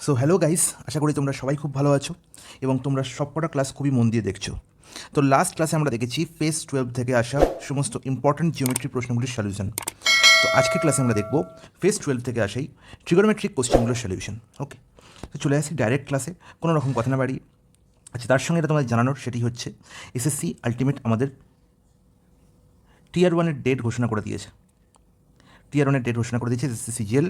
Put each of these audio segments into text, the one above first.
So hello guys, আশা করি তোমরা সবাই খুব ভালো আছো এবং তোমরা সবকটা ক্লাস খুবই মন দিয়ে দেখছো। তো লাস্ট ক্লাসে আমরা দেখেছি ফেজ 12 থেকে আসা সমস্ত ইম্পর্ট্যান্ট জিওমেট্রি প্রশ্নগুলির সলিউশন। তো আজকের ক্লাসে আমরা দেখব ফেজ 12 থেকে আসাই ট্রিগোনোমেট্রিক কোশ্চেনগুলোর সলিউশন। ওকে, তো চলে আসি ডাইরেক্ট ক্লাসে, কোনো রকম কথা না বাড়িয়ে। আচ্ছা, তার সঙ্গে এটা তোমাদের জানানোর সেটি হচ্ছে এসএসসি আলটিমেট আমাদের টিয়ার ওয়ানের ডেট ঘোষণা করে দিয়েছে। টিয়ার ওয়ানের ডেট ঘোষণা করে দিয়েছে SSC CGL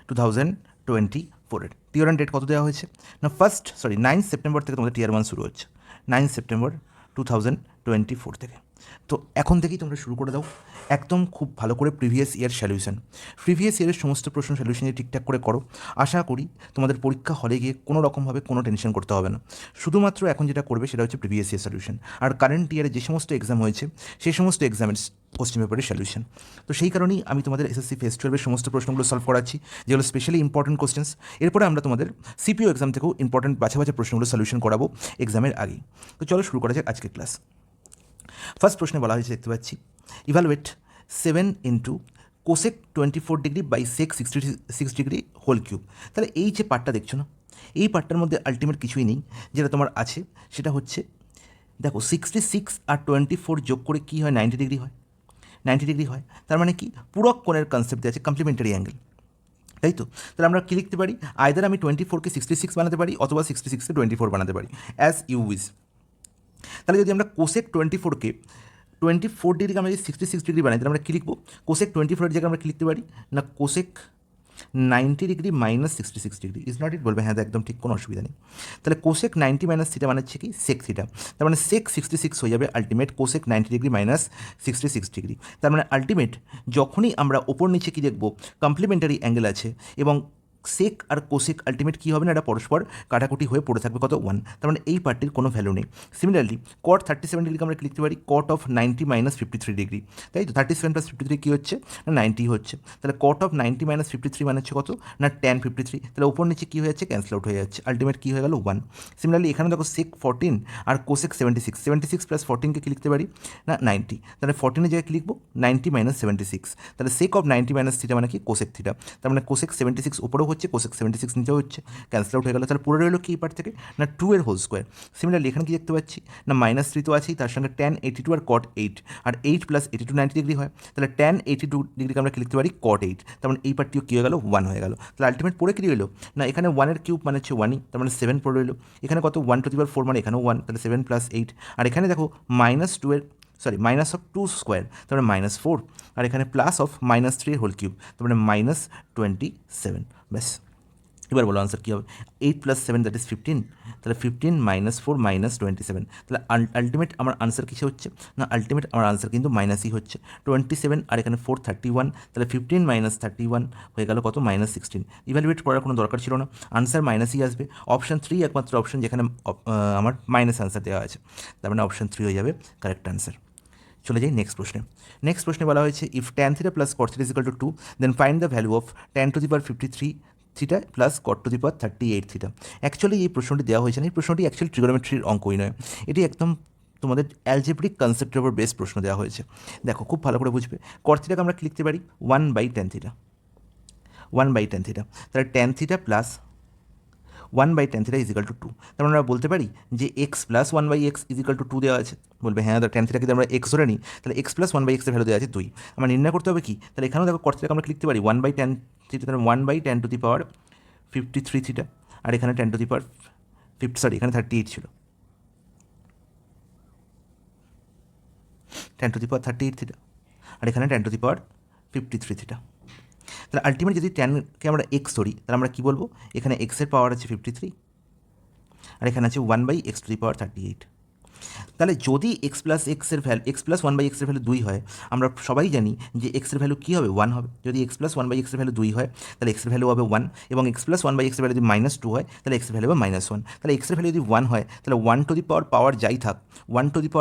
2024-এর। Tier one date কত দেওয়া হয়েছে না, 9 সেপ্টেম্বর থেকে তোমাদের টিয়ার ওয়ান শুরু হচ্ছে, 9 সেপ্টেম্বর 2024 থেকে। তো এখন থেকেই তোমরা শুরু করে দাও একদম খুব ভালো করে প্রিভিয়াস ইয়ার সলিউশন। প্রিভিয়াস ইয়ারের সমস্ত প্রশ্ন সলিউশন যদি ঠিকঠাক করে করো, আশা করি তোমাদের পরীক্ষা হলে গিয়ে কোনো রকমভাবে কোনো টেনশন করতে হবে না। শুধুমাত্র এখন যেটা করবে সেটা হচ্ছে প্রিভিয়াস ইয়ার সলিউশন, আর কারেন্ট ইয়ারে যে সমস্ত এক্সাম হয়েছে সেই সমস্ত এক্সামের কোশ্চেন পেপারের সলিউশন। তো সেই কারণেই আমি তোমাদের এসএসসি ফেজ 12-এর সমস্ত প্রশ্নগুলো সলভ করাচ্ছি, যেগুলো স্পেশালি ইম্পর্টেন্ট কোশ্চেন্স। এরপরে আমরা তোমাদের সিপিও এক্সাম থেকেও ইম্পর্টেন্ট বাছা বাছা প্রশ্নগুলো সলিউশন করাবো এক্সামের আগেই। তো চলো শুরু করা যাক আজকের ক্লাস। ফার্স্ট প্রশ্নে বলা হয়েছে, দেখতে পাচ্ছি, evaluate 7 into cosec 24 degree by sec 66 degree whole cube. তাহলে এই যে পার্টটা দেখছো না, এই পার্টটার মধ্যে আলটিমেট কিছুই নেই, যেটা তোমার আছে সেটা হচ্ছে, দেখো 66 আর 24 যোগ করে কী হয়, 90 ডিগ্রি হয়। 90 ডিগ্রি হয়, তার মানে কি পূরক কোণের কনসেপ্ট দেওয়া আছে, কমপ্লিমেন্টারি অ্যাঙ্গেল, তাই তো? তাহলে আমরা কী লিখতে পারি, আইদার আমি 24কে 66 বানাতে পারি অথবা 66কে 24 বানাতে পারি, অ্যাজ ইউ উইজ। তাহলে যদি আমরা কোসেক 24কে 24 ডিগ্রিকে আমরা যদি 66 ডিগ্রি বানাই, তাহলে আমরা কী লিখবো, কোসেক 24-এর জায়গায় আমরা কী লিখতে পারি না, cosec 90 degree minus 66 degree. Is not it? বলবে হ্যাঁ, একদম ঠিক, কোনো অসুবিধা নেই। তাহলে কোসেক 90 মাইনাস থিটা মানে হচ্ছে কি সেক থিটা, তার মানে সেক 66 হয়ে যাবে ultimate cosec 90 degree minus 66 degree. তার মানে আলটিমেট যখনই আমরা ওপর নিচে কি দেখবো, কমপ্লিমেন্টারি অ্যাঙ্গেল আছে এবং সেক আর কোসেক আলটিমেট কী হবে না, এটা পরস্পর কাটাকুটি হয়ে পড়ে থাকবে কত, 1। তার মানে এই পার্টির কোনো ভ্যালু নেই। সিমিলারলি কট 37 ডিগ্রিকে আমরা লিখতে পারি কট অফ 90 মাইনাস 53 ডিগ্রি, তাই তো? 37 প্লাস 53 কী হচ্ছে না, 90 হচ্ছে। তাহলে কট অফ 90 মাইনাস 53 মানে হচ্ছে কত না, tan 53। তাহলে ওপর নিচে কী হয়ে যাচ্ছে, ক্যান্সেল আউট হয়ে যাচ্ছে, আলটিমেট কী হয়ে গেল, 1। সিমিলারলি এখানে দেখো সেক 14 আর কোসেক 76 প্লাস 14কে কী লিখতে পারি না, 90। তাহলে 14-এর জায়গায় কী লিখবো, 90 মাইনাস 76। তাহলে সেক অফ 90 মাইনাস থিটা মানে কি, কোসেক থিটা। তার মানে কোসেক 76 উপরেও হচ্ছে, কোসেক 76 নিচেও হচ্ছে, ক্যান্সেল আউট হয়ে গেল। তাহলে পুরো রইল কি এই পার্ট থেকে না, 2 এর হোল স্কোয়ার। সিমিলারলি এখানে কি দেখতে পাচ্ছি না, -3 তো আছেই, তার সঙ্গে tan 82 আর cot 8, আর 8 প্লাস 82 90 ডিগ্রি হয়। তাহলে tan 82 ডিগ্রিকে আমরা কি লিখতে পারি, cot 8। তার মানে এই পার্টটিও কী হয়ে গেল, 1 হয়ে গেল। তাহলে আলটিমেট পড়ে কী রইল না, এখানে 1-এর কিউব মানে হচ্ছে 1ই, তার মানে 7 পড়ে রইল। এখানে কত, 1^4 মানে এখানেও 1, তাহলে 7 প্লাস 8। আর এখানে দেখো মাইনাস অফ 2 স্কোয়ার, তারপরে -4, আর এখানে প্লাস অফ -3 হোল কিউব, তারপরে -27। ব্যাস, এবার বলো আনসার কী হবে, 8 প্লাস 7 দ্যাট ইজ 15। তাহলে 15 -4 -27। তাহলে আলটিমেট আমার আনসার কিসে হচ্ছে না, আলটিমেট আমার আনসার কিন্তু মাইনাসই হচ্ছে, 27 আর এখানে 4 31। তাহলে 15 মাইনাস 31 হয়ে গেল কত, -16। ইভ্যালুয়েট করার কোনো দরকার ছিল না, আনসার মাইনাসই আসবে। অপশান 3 একমাত্র অপশান যেখানে আমার মাইনাস আনসার দেওয়া আছে, তার মানে অপশান 3 হয়ে যাবে কারেক্ট আনসার। চলে যাই নেক্সট প্রশ্নে। নেক্সট প্রশ্নে বলা হয়েছে, if tan theta plus cot theta equal to 2, then find the value of tan to the power 53 theta plus cot to the power 38 theta. Actually এই প্রশ্নটি দেওয়া হয়েছে না, এই প্রশ্নটি অ্যাকচুয়ালি ট্রিগোনোমেট্রির অঙ্কই নয়, এটি একদম তোমাদের অ্যালজেব্রিক কনসেপ্টের উপর বেস প্রশ্ন দেওয়া হয়েছে। দেখো খুব ভালো করে বুঝবে, cot থিটাকে আমরা কি লিখতে পারি, 1/tan থিটা, 1/tan থিটা। তাহলে tan theta plus 1/tan theta is equal to 2। তার মানে আমরা বলতে পারি যে x plus 1/x is equal to 2 দেওয়া আছে। বলবে হ্যাঁ, tan থিটাকে যদি আমরা এক্স ধরে নিই, তাহলে এক্স প্লাস 1/x এর ভ্যালু দেওয়া আছে 2। আমরা নির্ণয় করতে হবে কি, তাহলে এখানেও দেখো cot থিটাকে আমরা লিখতে পারি 1/tan থিটা, তাহলে 1/tan two the power 53 theta, আর এখানে tan টু দি পাওয়ার এখানে 38 ছিল, tan to the power 38 theta, আর এখানে tan to the power 53 theta. তাহলে আলটিমেট যদি ট্যানকে আমরা এক্স ধরি, তাহলে আমরা কী বলবো, এখানে এক্সের পাওয়ার আছে 53 আর এখানে আছে 1/x টু দি পাওয়ার 38। তাহলে যদি এক্স প্লাস 1/x এর ভ্যালু 2 হয়, আমরা সবাই জানি যে এক্সের ভ্যালু কী হবে, 1 হবে। যদি এক্স প্লাস 1/x এর ভ্যালু 2 হয়, তাহলে এক্সের ভ্যালু হবে 1, এবং এক্স প্লাস 1/x এর ভ্যালু যদি -2 হয়, তাহলে এক্সের ভ্যালু হবে -1। তাহলে এক্সের ভ্যালু যদি 1 হয়, তাহলে 1 টু দি পাওয়ার যাই থাক, 1 টু দি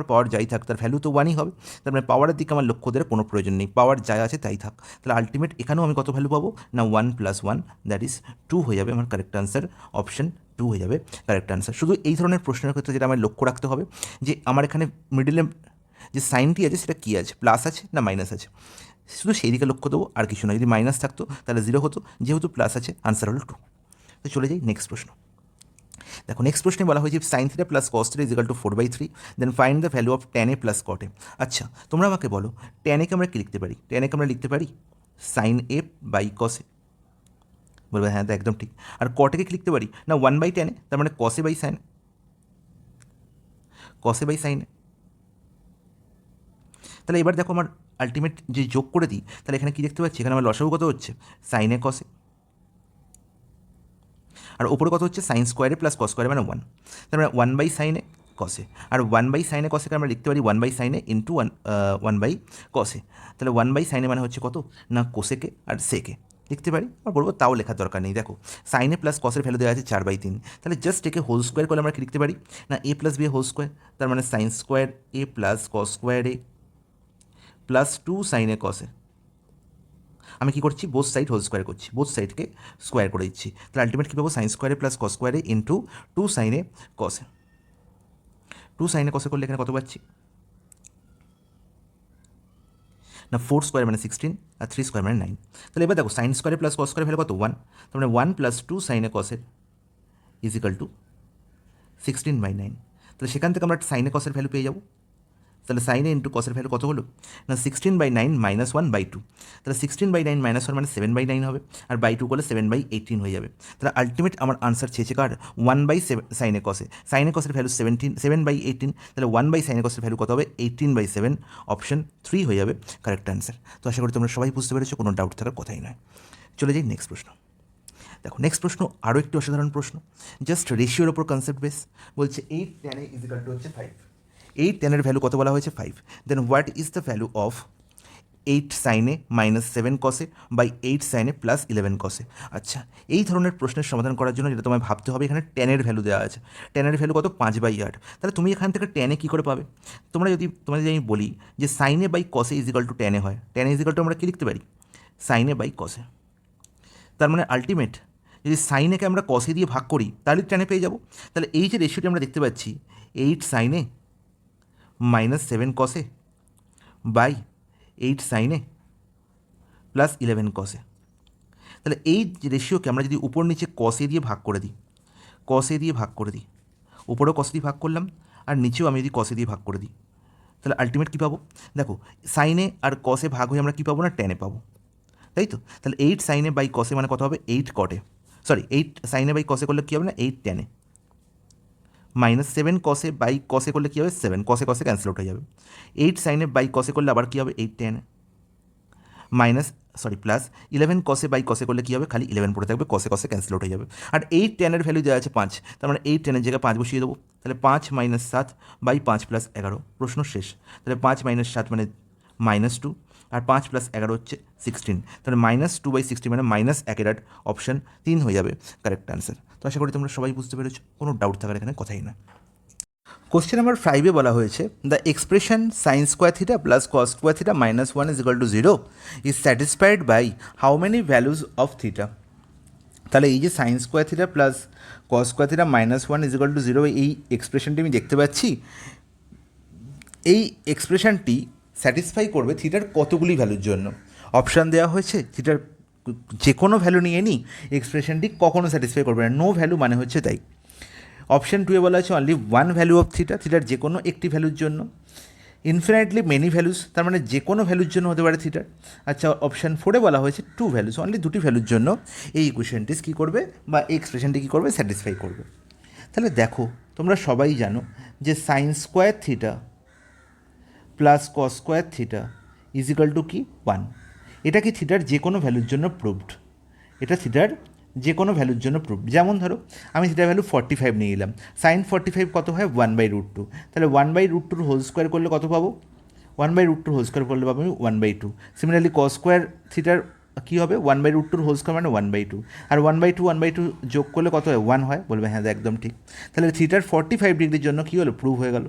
পাওয়ার যাই থাক, তার ভ্যালু তো 1ই হবে। তার মানে পাওয়ারের দিকে আমার লক্ষ্য দেওয়ার কোনো প্রয়োজন নেই, পাওয়ার যা আছে তাই থাক। তাহলে আলটিমেট এখানেও আমি কত ভ্যালু পাবো না, 1 + 1 দ্যাট ইজ 2 হয়ে যাবে আমার কারেক্ট আনসার, অপশন 2 হয়ে যাবে কারেক্ট আনসার। শুধু এই ধরনের প্রশ্নের ক্ষেত্রে যেটা আমার লক্ষ্য রাখতে হবে, যে আমার এখানে মিডিলে যে সাইনটি আছে সেটা কী আছে, প্লাস আছে না মাইনাস আছে, শুধু সেই দিকে লক্ষ্য দেবো, আর কিছু না। যদি মাইনাস থাকতো তাহলে 0 হতো, যেহেতু প্লাস আছে আনসার হলো 2। তো চলে যাই নেক্সট প্রশ্ন। দেখো নেক্সট প্রশ্নে বলা হয়েছে sine theta plus cos theta is equal to 4/3, then find the value of tan a plus cot a। আচ্ছা, তোমরা আমাকে বলো tan a কে আমরা কি লিখতে পারি? tan a কে আমরা লিখতে পারি সাইন a বাই কস এ। বলবে হ্যাঁ, তো একদম ঠিক। আর cot a কে কি লিখতে পারি না 1/tan a, তার মানে cos a by sine, cos a by sine. তাহলে এবার দেখো আমার আলটিমেট যে যোগ করে দিই, তাহলে এখানে কি দেখতে পাচ্ছি? এখানে আমার লসাগু কত হচ্ছে? সাইন এ কস এ, আর ওপরে কত হচ্ছে? সাইন স্কোয়ারে প্লাস কস স্কোয়ারে মানে 1, তার মানে 1/sin a cos a। R 1/sin a cos a কে আমরা লিখতে পারি 1/sin a into 1/cos a। তাহলে 1/sin a মানে হচ্ছে কত না কোসেকে আর সেকে লিখতে পারি। আর বলবো তাও লেখার দরকার নেই। দেখো সাইন এ প্লাস কসের ভ্যালু দেওয়া আছে 4/3, তাহলে জাস্ট একে হোল স্কোয়ার করলে আমরা কি লিখতে পারি না a plus B whole square, তার মানে sine square a plus cos square a plus 2 sin a cos a। আমি কী করছি? বোথ সাইড হোল স্কোয়ার করছি, বোথ সাইডকে স্কোয়ার করে দিচ্ছি। তাহলে আলটিমেট কী পাবো? সাইন স্কোয়ারে প্লাস কস স্কোয়ারে into 2 sin a cos a। 2 sin a cos a করলে এখানে কত পাচ্ছি না 4 স্কোয়ার মানে 16 আর 3 স্কোয়ার মানে 9। তাহলে এবার দেখো সাইন স্কোয়ারে প্লাস কস স্কোয়ারে ভ্যালু কত? 1, তার মানে 1 plus 2 sin a cos a is equal to 16/9। তাহলে সেখান থেকে আমরা সাইন a cos এর ভ্যালু পেয়ে যাবো। তাহলে সাইন এ ইন্টু কসের ভ্যালু কত হলো না 16/9 মাইনাস 1/2। তাহলে 16/9 মাইনাস 1 মানে 7/9 হবে, আর বাই 2 করলে 7/18 হয়ে যাবে। তাহলে আলটিমেট আমার আনসার চেয়েছে কার? 1/7 সাইন এ কসে। সাইন এ কসের ভ্যালু 7/18, তাহলে 1/sin এ কসের ভ্যালু কত হবে? 18/7, অপশন 3 হয়ে যাবে কারেক্ট আনসার। তো আশা করি তোমরা সবাই বুঝতে পেরেছো, কোনো ডাউট থাকার কথাই নয়। চলে যাই নেক্সট প্রশ্ন। দেখো নেক্সট প্রশ্ন আরও একটি অসাধারণ প্রশ্ন, জাস্ট রেশিওর ওপর কনসেপ্ট বেস। বলছে 8 tan a ইজিক্যাল টু হচ্ছে 5। 8 tan এর ভ্যালু কত বলা হয়েছে? 5। Then what is the value of 8 sin a minus 7 cos a by 8 sin a plus 11 cos a। আচ্ছা, এই ধরনের প্রশ্নের সমাধান করার জন্য যেটা তোমায় ভাবতে হবে, এখানে tan এর ভ্যালু দেওয়া আছে। tan এর ভ্যালু কত? 5/8। তাহলে তুমি এখান থেকে tan a কী করে পাবে? তোমাদের যদি আমি বলি যে sin a by cos a is equal to tan a হয়, tan a ইজিক্যাল টু আমরা কী লিখতে পারি? sin a by cos a। তার মানে আলটিমেট যদি সাইন একে আমরা কসে দিয়ে ভাগ করি তাহলে tan a পেয়ে যাবো। তাহলে এই যে রেশিওটি আমরা দেখতে পাচ্ছি 8 sin a minus 7 cos a by 8 sin a plus 11 cos a। তাহলে এই রেশিওকে আমরা যদি উপর নিচে কসে দিয়ে ভাগ করে দিই, কসে দিয়ে ভাগ করে দিই, উপরেও কসে দিয়ে ভাগ করলাম আর নিচেও আমি যদি কসে দিয়ে ভাগ করে দিই, তাহলে আলটিমেট কী পাবো? দেখো সাইনে আর কসে ভাগ হয়ে আমরা কী পাবো না tan a পাবো, তাই তো? তাহলে 8 sin a by cos a মানে কত হবে? 8 cot a, sorry 8 sin a by cos a করলে কী হবে না 8 tan a minus 7 cos a by cos a করলে কী হবে? 7 cos a ক্যান্সেল আউট হয়ে যাবে। 8 sin a by cos a করলে আবার কী হবে? 8 tan a minus plus 11 cos a by cos a করলে কী হবে? খালি 11 পড়ে থাকবে, cos a ক্যান্সেল আউট হয়ে যাবে। আর 8 tan এর ভ্যালু দেওয়া আছে 5, তার মানে 8 tan এর জায়গায় 5 বসিয়ে দেবো। তাহলে 5 মাইনাস 7 বাই 5 প্লাস 11, প্রশ্ন শেষ। তাহলে 5 মাইনাস 7 মানে -2, আর 5 প্লাস 11 হচ্ছে 16, তাহলে -2/16 মানে -1/8, অপশন 3 হয়ে যাবে কারেক্ট আনসার। তো আশা করি তোমরা সবাই বুঝতে পেরেছো, কোনো ডাউট থাকার এখানে কথাই না। কোশ্চেন নাম্বার 5-এ বলা হয়েছে the expression sine square theta plus cos square theta minus 1 is equal to 0 is satisfied by how many values of theta. তাহলে এই যে sine square theta plus cos square theta minus 1 is equal to 0, এই এক্সপ্রেশনটি আমি দেখতে পাচ্ছি, এই এক্সপ্রেশনটি স্যাটিসফাই করবে থিটার কতগুলি ভ্যালুর জন্য। অপশান দেওয়া হয়েছে থিটার যে কোনো ভ্যালু নিয়ে নিই, এক্সপ্রেশনটি কখনো স্যাটিসফাই করবে না, নো ভ্যালু মানে হচ্ছে তাই। অপশান 2-এ বলা আছে অনলি 1 ভ্যালু অফ থিটা, থিটার যে কোনো একটি ভ্যালুর জন্য। ইনফিনাইটলি মেনি ভ্যালুস, তার মানে যে কোনো ভ্যালুর জন্য হতে পারে থিটার। আচ্ছা, অপশান 4-এ বলা হয়েছে 2 ভ্যালুস, অনলি দুটি ভ্যালুর জন্য এই ইকুয়েশনটি কী করবে বা এই এক্সপ্রেশনটি কী করবে? স্যাটিসফাই করবে। তাহলে দেখো তোমরা সবাই জানো যে sine square theta plus cos square theta is equal to কি 1। এটা কি থিটার যে কোনো ভ্যালুর জন্য প্রুভড, এটা থিটার যে কোনো ভ্যালুর জন্য প্রুভড। যেমন ধরো আমি থিটার ভ্যালু 45 নিয়ে নিলাম, সাইন 45 কত হয়? 1/√2, তাহলে 1/√2 হোল স্কোয়ার করলে কত পাবো? 1/√2 হোল স্কোয়ার করলে পাবো আমি 1/2। সিমিলারলি কস স্কোয়ার থিটার কী হবে? 1/√2 হোল স্কোয়ার মানে 1/2, আর 1/2 যোগ করলে কত হয়? 1 হয়। বলবে হ্যাঁ একদম ঠিক। তাহলে থিটার 45 ডিগ্রির জন্য কী হলো? প্রুভ হয়ে গেল।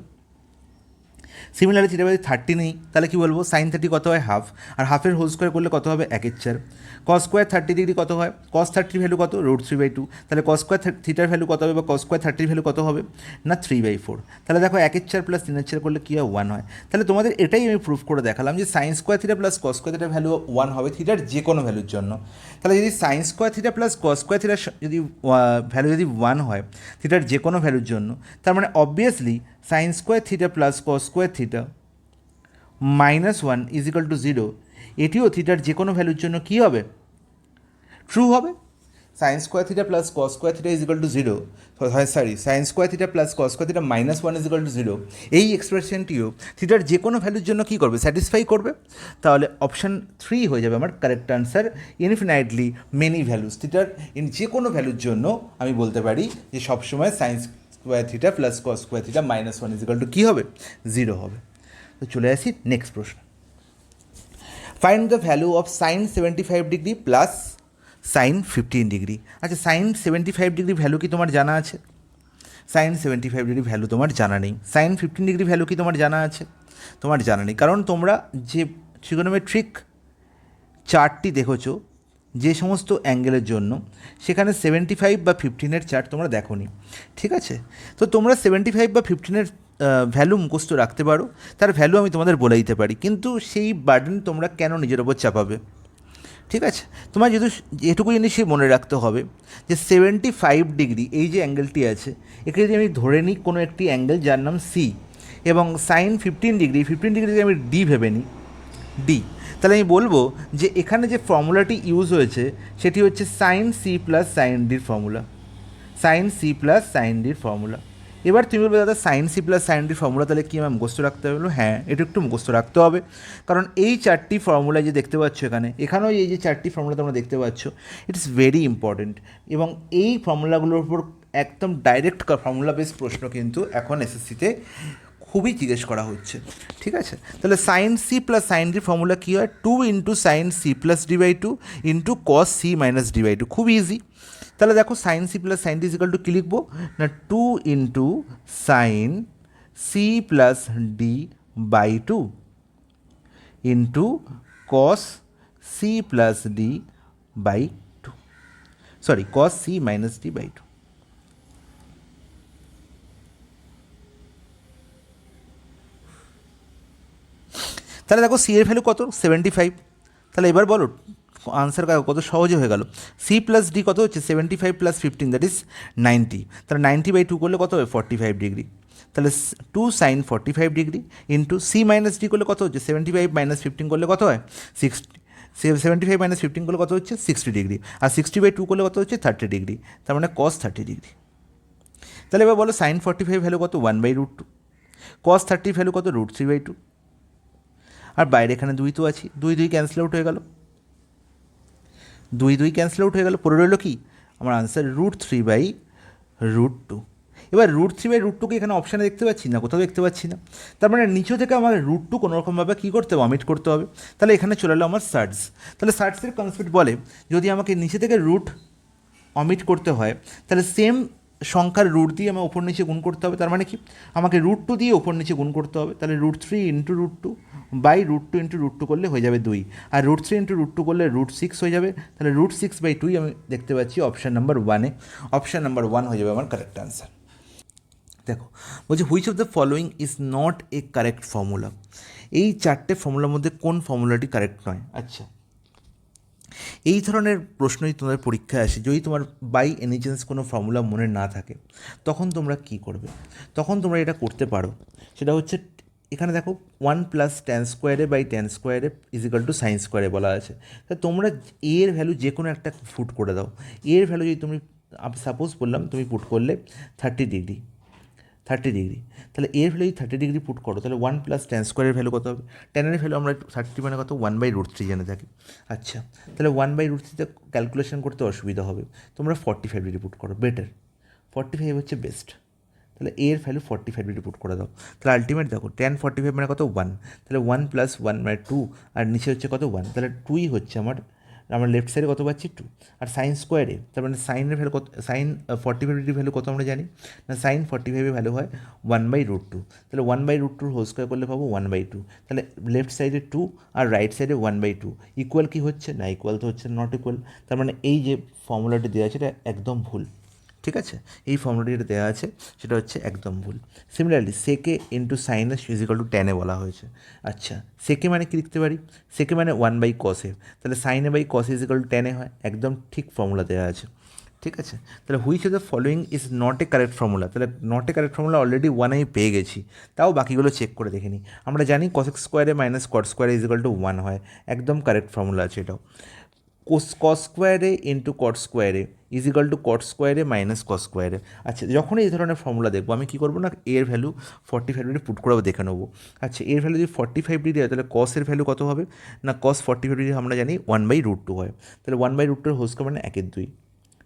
সিমিলারলি থিটা বাই 30 নেই, তাহলে কী বলবো, সাইন 30 কত হয় হাফ, আর হাফের হোল স্কোয়ার করলে কত হবে 1/4। কস স্কোয়ার 30 ডিগ্রি কত হয়, কস 30 ভ্যালু কত √3/2, তাহলে কস স্কোয়ার থিটার ভ্যালু কত হবে বা কস স্কোয়ার 30 ভ্যালু কত হবে না 3/4। তাহলে দেখো 1/4 প্লাস 3/4 করলে কী হয় 1 হয়। তাহলে তোমাদের এটাই আমি প্রুফ করে দেখালাম যে sine square theta plus cos square থিটার ভ্যালু 1 হবে থিটার যে কোনো ভ্যালুর জন্য। তাহলে যদি sign square theta plus cos square থিটার যদি ভ্যালু যদি 1 হয় থিটার যে কোনো ভ্যালুর জন্য, তার মানে obviously sign square theta plus cos square theta -1 = 0, এটিও থিটার যে কোনো ভ্যালুর জন্য কী হবে, ট্রু হবে। Sign square theta plus cos square theta = 0, sign square theta plus cos square theta -1 = 0, এই এক্সপ্রেশনটিও থিটার যে কোনো ভ্যালুর জন্য কী করবে, স্যাটিসফাই করবে। তাহলে অপশান 3 হয়ে যাবে আমার কারেক্ট আনসার, ইনফিনাইটলি মেনি ভ্যালুস, থিটার যে কোনো ভ্যালুর জন্য আমি বলতে পারি যে সবসময় sign square theta plus cos square theta -1 = কী হবে, 0 হবে। তো চলে আসি নেক্সট প্রশ্ন। Find the value of sign 75 degree plus sign 15 degree. আচ্ছা, সাইন 75 ডিগ্রি ভ্যালু কি তোমার জানা আছে? সাইন 75 ডিগ্রি ভ্যালু তোমার জানা নেই। সাইন 15 ডিগ্রি ভ্যালু কি তোমার জানা আছে? তোমার জানা নেই, কারণ তোমরা যে ট্রিগোনোমেট্রিক চার্টটি দেখেছো যে সমস্ত অ্যাঙ্গেলের জন্য, সেখানে 75 বা 15-এর চার্ট তোমরা দেখোনি, ঠিক আছে? তো তোমরা 75 বা 15-এর ভ্যালু মুখস্থ রাখতে পারো, তার ভ্যালু আমি তোমাদের বলে দিতে পারি, কিন্তু সেই বার্ডেন তোমরা কেন নিজের ওপর চাপাবে, ঠিক আছে? তোমার যেহেতু এটুকু জিনিসই মনে রাখতে হবে যে 75 ডিগ্রি এই যে অ্যাঙ্গেলটি আছে, একে যদি আমি ধরে নিই কোনো একটি অ্যাঙ্গেল যার নাম সি, এবং সাইন 15 ডিগ্রি যদি আমি ডি ভেবে নিই, ডি, তাহলে আমি বলবো যে এখানে যে ফর্মুলাটি ইউজ হয়েছে সেটি হচ্ছে সাইন সি প্লাস সাইন ডির formula, sine C plus sine ডির ফর্মুলা। এবার তুমি বলবে দাদা সাইন সি প্লাস সাইন ডির ফর্মুলা তাহলে কি আমার মুখস্থ রাখতে হবে? হ্যাঁ, এটা একটু মুখস্থ রাখতে হবে, কারণ এই চারটি ফর্মুলা যে দেখতে পাচ্ছ এখানেও এই যে চারটি ফর্মুলা তোমরা দেখতে পাচ্ছ, ইটস ভেরি ইম্পর্টেন্ট, এবং এই ফর্মুলাগুলোর উপর একদম ডাইরেক্ট ফর্মুলা বেস প্রশ্ন কিন্তু এখন এসএসসিতে খুবই জিজ্ঞেস করা হচ্ছে, ঠিক আছে? তাহলে সাইন সি প্লাস সাইন ডির ফর্মুলা কী হয়, 2 × sine C plus d/2 × cos c minus d/2, খুব ইজি। তাহলে দেখো sine C plus sine D = কী লিখবো না 2 × sine C plus d/2 × cos c plus d/2, sorry cos c minus d/2। তাহলে দেখো সি এর ভ্যালু কত, 75। তাহলে এবার বলো আনসার কত সহজে হয়ে গেল। সি প্লাস ডি কত হচ্ছে 75 + 15, দ্যাট ইজ 90। তাহলে 90/2 করলে কত হবে 45 ডিগ্রি। তাহলে 2 sine 45 degree into C minus D করলে কত হচ্ছে 75 - 15 করলে কত হয় 60, 75 - 15 করলে কত হচ্ছে 60 ডিগ্রি, আর 60/2 করলে কত হচ্ছে 30 ডিগ্রি, তার মানে cos 30 ডিগ্রি। তাহলে এবার বলো সাইন 45 ভ্যালু কত 1/√2, cos 30 ভ্যালু কত √3/2, আর বাইরে এখানে 2 তো আছে, 2 ক্যান্সেল আউট হয়ে গেল, 2 ক্যান্সেল আউট হয়ে গেল, পড়ে রইল কি আমার আনসার √3/√2। এবার √3/√2কে এখানে অপশানে দেখতে পাচ্ছি না, কোথাও দেখতে পাচ্ছি না, তার মানে নিচে থেকে আমার √2 কোনোরকমভাবে কী করতে হবে, অমিট করতে হবে। তাহলে এখানে চলে এলো আমার সার্টস। তাহলে সার্টসের কনসেপ্ট বলে যদি আমাকে নিচে থেকে রুট অমিট করতে হয় তাহলে সেম সংখ্যার রুট দিয়ে আমার ওপর নিচে গুণ করতে হবে, তার মানে কি আমাকে √2 দিয়ে ওপর নিচে গুণ করতে হবে। তাহলে √3 × √2 বাই √2 × √2 করলে হয়ে যাবে 2, আর √3 × √2 করলে √6 হয়ে যাবে। তাহলে √6/2 আমি দেখতে পাচ্ছি অপশান নাম্বার 1-এ, অপশান নাম্বার 1 হয়ে যাবে আমার কারেক্ট আনসার। দেখো বলছি which of the following is not a correct formula, এই চারটে ফর্মুলার মধ্যে কোন ফর্মুলাটি কারেক্ট নয়। আচ্ছা, এই ধরনের প্রশ্নই তোমাদের পরীক্ষায় আসে, যদি তোমার বাই এনি চান্স কোনো ফর্মুলা মনে না থাকে তখন তোমরা কী করবে, তখন তোমরা এটা করতে পারো, সেটা হচ্ছে এখানে দেখো 1 + tan² = sin² বলা আছে। তা তোমরা এর ভ্যালু যে কোনো একটা পুট করে দাও, এর ভ্যালু যদি তুমি সাপোজ বললাম তুমি পুট করলে 30 ডিগ্রি, তাহলে এর ভ্যালু যদি 30 ডিগ্রি পুট করো তাহলে 1 + tan² ভ্যালু কত হবে, ট্যানের ভ্যালু আমরা 30 মানে কত 1/√3 জেনে থাকি। আচ্ছা, তাহলে 1/√3তে ক্যালকুলেশন করতে অসুবিধা হবে, তোমরা 45 ডিগ্রি পুট করো, বেটার, 45 হচ্ছে বেস্ট। তাহলে এর ভ্যালু 45 ডিগ্রি পুট করে দাও, তাহলে আলটিমেট দেখো tan 45 মানে কত 1, তাহলে 1 + 1 মানে 2, আর নিচে হচ্ছে কত 1, তাহলে 2ই হচ্ছে আমার আমরা লেফট সাইডে কত পাচ্ছি 2, আর সাইন স্কোয়ারে তার মানে সাইনের ভ্যালু কত, সাইন 45 ডিগ্রি ভ্যালু কত আমরা জানি না, সাইন 45 ভ্যালু হয় 1/√2, তাহলে 1/√2 হোল স্কোয়ার করলে পাবো 1/2, তাহলে লেফট সাইডে 2 আর রাইট সাইডে 1/2 ইকুয়াল কি হচ্ছে না, ইকুয়াল তো হচ্ছে নট ইকুয়াল, তার মানে এই যে ফর্মুলাটি দেওয়া আছে এটা একদম ভুল। ঠিক আছে, এই ফর্মুলাটি যেটা দেওয়া আছে সেটা হচ্ছে একদম ভুল। সিমিলারলি সেকে ইন্টু সাইনাস ইজিক্যাল টু টেনে বলা হয়েছে। আচ্ছা, সেকে মানে কি লিখতে পারি, সেকে মানে 1/cos, তাহলে সাইনে বাই কস ইজিক্যাল টু টেনে হয়, একদম ঠিক ফর্মুলা দেওয়া আছে। ঠিক আছে, তাহলে which of the following is not a correct formula, তাহলে not a correct formula already 1 আমি পেয়ে গেছি, তাও বাকিগুলো চেক করে দেখে নিই। আমরা জানি cos স্কোয়ারে মাইনাস কট স্কোয়ারে ইজিক্যাল টু 1 হয়, একদম কারেক্ট ফর্মুলা আছে এটাও। কস স্কোয়ারে ইন্টু কট স্কোয়ারে ইজিক্যাল টু কট স্কোয়ারে মাইনাস কস স্কোয়ারে। আচ্ছা, যখন এই ধরনের ফর্মুলা দেখবো আমি কী করবো না, এর ভ্যালু 45 ডিগ্রি পুট করে দেখে নেবো। আচ্ছা, এর ভ্যালু যদি 45 ডিগ্রি হয় তাহলে কসের ভ্যালু কত হবে না, cos 45 ডিগ্রি আমরা জানি 1/√2 হয়, তাহলে 1/√2 হোল স্কোয়ার মানে 1/2।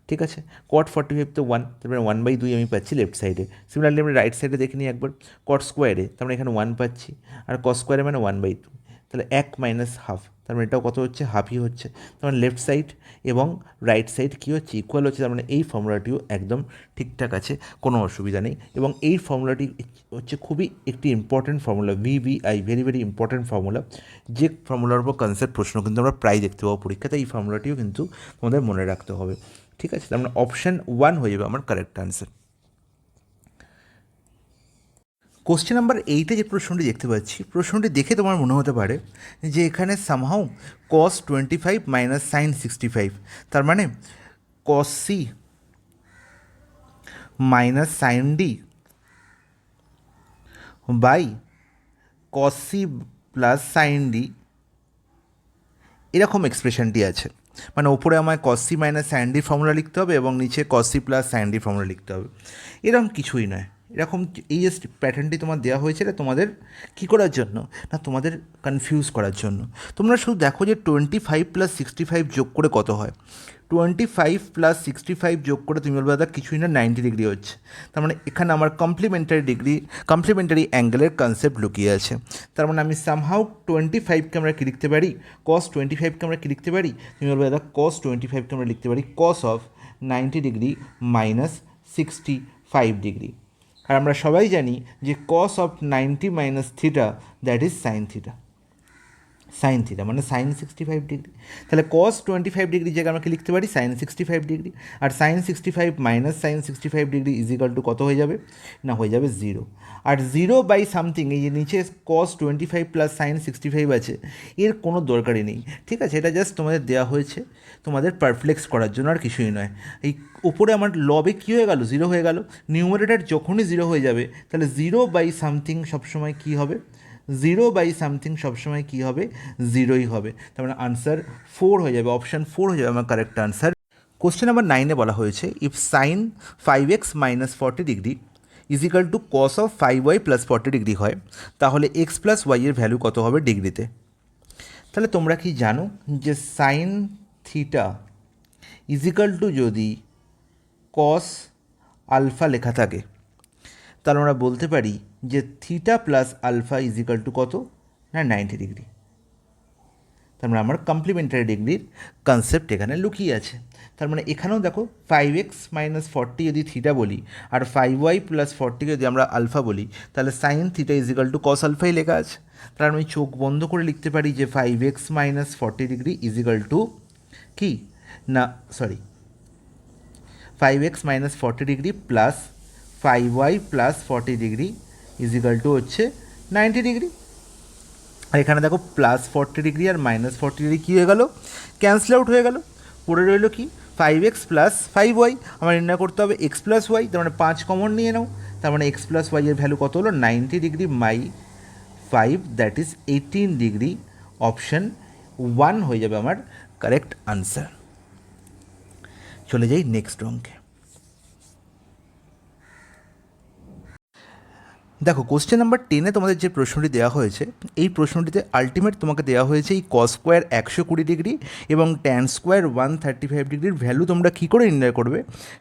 ঠিক আছে, কট 45 তো 1, তার মানে 1/2 আমি পাচ্ছি লেফট সাইডে। সিমিলারলি আমরা রাইট সাইডে দেখে নিই একবার, কট স্কোয়ারে তার মানে এখানে 1 পাচ্ছি, আর কস স্কোয়ারে মানে 1/2, তাহলে 1 মাইনাস হাফ, তার মানে এটাও কত হচ্ছে, হাফই হচ্ছে, তার মানে লেফট সাইড এবং রাইট সাইড কী হচ্ছে, ইকুয়াল হচ্ছে, তার মানে এই ফর্মুলাটিও একদম ঠিকঠাক আছে, কোনো অসুবিধা নেই। এবং এই ফর্মুলাটি হচ্ছে খুবই একটি important formula, VBI, very very important formula, যে ফর্মুলার উপর কনসেপ্ট প্রশ্ন কিন্তু আমরা প্রায় দেখতে পাবো পরীক্ষাতে, এই ফর্মুলাটিও কিন্তু তোমাদের মনে রাখতে হবে। ঠিক আছে, তার মানে অপশান 1 হয়ে যাবে আমার কারেক্ট আনসার। কোশ্চেন নাম্বার 8-এ যে প্রশ্নটি দেখতে পাচ্ছি, প্রশ্নটি দেখে তোমার মনে হতে পারে যে এখানে সামহাউ cos 25 মাইনাস সাইন 65, তার মানে cos C minus sine D by cos C plus sine D, এরকম এক্সপ্রেশনটি আছে। মানে ওপরে আমায় cos C minus sine D formula লিখতে হবে এবং নিচে cos C plus sine D formula লিখতে হবে, এরকম কিছুই নয়। এরকম এই যে প্যাটার্নটি তোমার দেওয়া হয়েছে এটা তোমাদের কী করার জন্য না, তোমাদের কনফিউজ করার জন্য। তোমরা শুধু দেখো যে 25 প্লাস 65 যোগ করে কত হয়, 25 প্লাস 65 যোগ করে তুমি বলবে দাদা কিছুই না 90 ডিগ্রি হচ্ছে, তার মানে এখানে আমার কমপ্লিমেন্টারি অ্যাঙ্গেলের কনসেপ্ট লুকিয়ে আছে। তার মানে আমি সামহাউ 25কে আমরা কী লিখতে পারি, cos 25কে আমরা কী লিখতে পারি, তুমি বলবে দাদা cos 25কে আমরা লিখতে পারি cos of 90 degree minus 65 degree. আর আমরা সবাই জানি যে cos of 90 minus theta that is sine theta, sine theta মানে সাইন 65 ডিগ্রি, তাহলে cos 25 ডিগ্রি জায়গায় আমাকে লিখতে পারি সাইন 65 ডিগ্রি, আর sine 65 minus sine 65 degree equal to কত হয়ে যাবে না, হয়ে যাবে 0। আর 0 বাই সামথিং, এই যে নিচে cos 25 প্লাস সাইন 65 আছে, এর কোনো দরকারই নেই। ঠিক আছে, এটা জাস্ট তোমাদের দেওয়া হয়েছে তোমাদের পারফ্লেক্স করার জন্য, আর কিছুই নয়। এই ওপরে আমার লবে কী হয়ে গেল, 0 হয়ে গেল, নিউমারেটার যখনই 0 হয়ে যাবে তাহলে 0 বাই সামথিং সবসময় কী হবে, 0 বাই সামথিং সবসময় কী হবে, 0ই হবে, তার মানে আনসার 4 হয়ে যাবে, অপশান 4 হয়ে যাবে আমার কারেক্ট আনসার। কোশ্চেন নাম্বার 9-এ বলা হয়েছে if sine 5x minus 40 degree equal to cos of 5y plus 40 degree হয়, তাহলে x প্লাস y এর ভ্যালু কত হবে ডিগ্রিতে। তাহলে তোমরা কি জানো যে সাইন থিটা ইজিক্যাল টু যদি কস আলফা লেখা থাকে, তাহলে আমরা বলতে পারি যে theta plus alpha equal to কত না 90 ডিগ্রি। তার মানে আমার কমপ্লিমেন্টারি ডিগ্রির কনসেপ্ট এখানে লুকিয়ে আছে। তার মানে এখানেও দেখো 5x মাইনাস 40 যদি থিটা বলি আর 5y প্লাস 40 যদি আমরা আলফা বলি, তাহলে sine theta is equal to cos আলফাই লেখা আছে। তার আমি চোখ বন্ধ করে লিখতে পারি যে 5x minus 40 degree equal to কি না, sorry, 5x minus 40 degree plus 5y plus 40 degree equal to হচ্ছে 90 ডিগ্রি। আর এখানে দেখো প্লাস 40 ডিগ্রি আর মাইনাস 40 ডিগ্রি কী হয়ে গেল, ক্যান্সেল আউট হয়ে গেল, পড়ে রইল কি 5x প্লাস 5y, আমার নির্ণয় করতে হবে x প্লাস ওয়াই, তার মানে 5 কমন নিয়ে নাও, তার মানে x প্লাস ওয়াই এর ভ্যালু কত হলো 90 degree by 5 that is 18 degree, option 1 হয়ে যাবে আমার কারেক্ট আনসার। চলে যাই নেক্সট অঙ্কে। দেখো কোশ্চেন নাম্বার 10-এ তোমাদের যে প্রশ্নটি দেওয়া হয়েছে, এই প্রশ্নটিতে আলটিমেট তোমাকে দেওয়া হয়েছে এই কস স্কোয়ার 120 ডিগ্রি এবং ট্যান স্কোয়ার 135 ডিগ্রির ভ্যালু তোমরা কী করে নির্ণয় করবে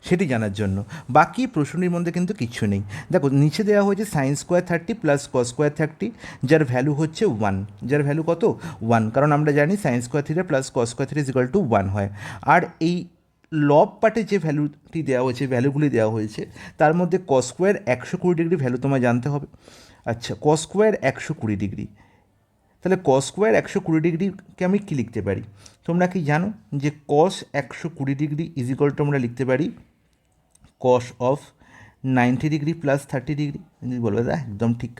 সেটি জানার জন্য। বাকি প্রশ্নটির মধ্যে কিন্তু কিচ্ছু নেই। দেখো নিচে দেওয়া হয়েছে sine square 30 plus cos square 30, যার ভ্যালু হচ্ছে 1, যার ভ্যালু কত 1, কারণ আমরা জানি sign square theta plus cos square theta equal two 1 হয়। আর এই লব পার্টে যে ভ্যালুটি দেওয়া হয়েছে, ভ্যালুগুলি দেওয়া হয়েছে, তার মধ্যে কস স্কোয়ার 120 ডিগ্রি ভ্যালু তোমায় জানতে হবে। আচ্ছা, কস স্কোয়ার 120 ডিগ্রি, তাহলে কস স্কোয়ার 120 ডিগ্রিকে আমি কী লিখতে পারি? তোমরা কি জানো যে কস 120 ডিগ্রি ইজ ইকুয়াল টু আমরা লিখতে পারি কস অফ 90 ডিগ্রি প্লাস 30 ডিগ্রি। বলবে দা একদম ঠিক।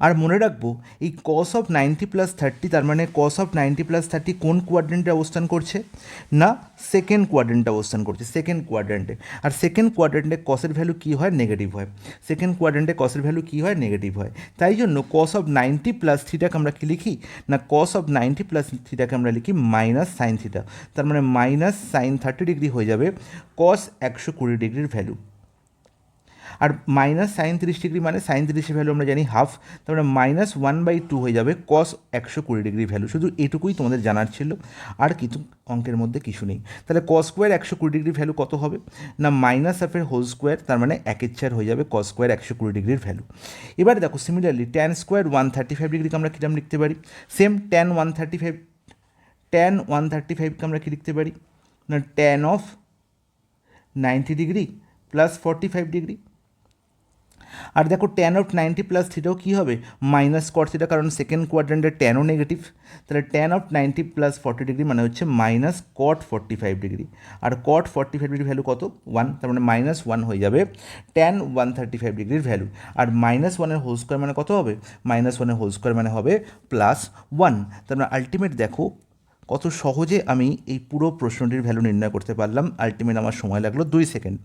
আর মনে রাখবো এই কস অফ 90 প্লাস 30, তার মানে কস অফ 90 প্লাস 30 কোন কোয়াড্রেন্টে অবস্থান করছে? না, সেকেন্ড কোয়াড্রেন্টে অবস্থান করছে, সেকেন্ড কোয়াড্রেন্টে। আর সেকেন্ড কোয়াড্রেন্টে কসের ভ্যালু কী হয়? নেগেটিভ হয়। সেকেন্ড কোয়াড্রেন্টে কসের ভ্যালু কী হয়? নেগেটিভ হয়। তাই জন্য কস অফ 90 প্লাস থিটাকে আমরা কী লিখি? না, কস অফ 90 প্লাস থিটাকে আমরা লিখি মাইনাস সাইন থিটা, তার মানে মাইনাস সাইন 30 ডিগ্রি হয়ে যাবে কস 120 ডিগ্রির ভ্যালু। আর মাইনাস সাইন 30 ডিগ্রি মানে সাইন 30-এর ভ্যালু আমরা জানি হাফ, তারপরে -1/2 হয়ে যাবে কস 120 ডিগ্রি ভ্যালু। শুধু এটুকুই তোমাদের জানার ছিল, আর কিছু অঙ্কের মধ্যে কিছু নেই। তাহলে কস স্কোয়ার 120 ডিগ্রি ভ্যালু কত হবে? না, মাইনাস হাফের হোল স্কোয়ার, তার মানে 1/4 হয়ে যাবে কস স্কোয়ার 120 ডিগ্রির ভ্যালু। এবার দেখো সিমিলারলি ট্যান স্কোয়ার 135 ডিগ্রিকে আমরা কীরকম লিখতে পারি? সেম ট্যান 135কে আমরা কী লিখতে পারি? না, tan of 90 degree plus 45 degree. আর দেখো ট্যান অফ 90 প্লাস থিটাও কী হবে? মাইনাস কট থিটা, কারণ সেকেন্ড কোয়াড্রেন্টের ট্যানও নেগেটিভ। তাহলে ট্যান অফ 90 প্লাস 40 ডিগ্রি মানে হচ্ছে মাইনাস কট 45 ডিগ্রি। আর কট 45 ডিগ্রি ভ্যালু কত? 1, তার মানে -1 হয়ে যাবে ট্যান 135 ডিগ্রির ভ্যালু। আর -1-এর হোল স্কোয়ার মানে কত হবে? -1-এর হোল স্কোয়ার মানে হবে +1। তার মানে আলটিমেট দেখো কত সহজে আমি এই পুরো প্রশ্নটির ভ্যালু নির্ণয় করতে পারলাম। আলটিমেট আমার সময় লাগলো 2 second.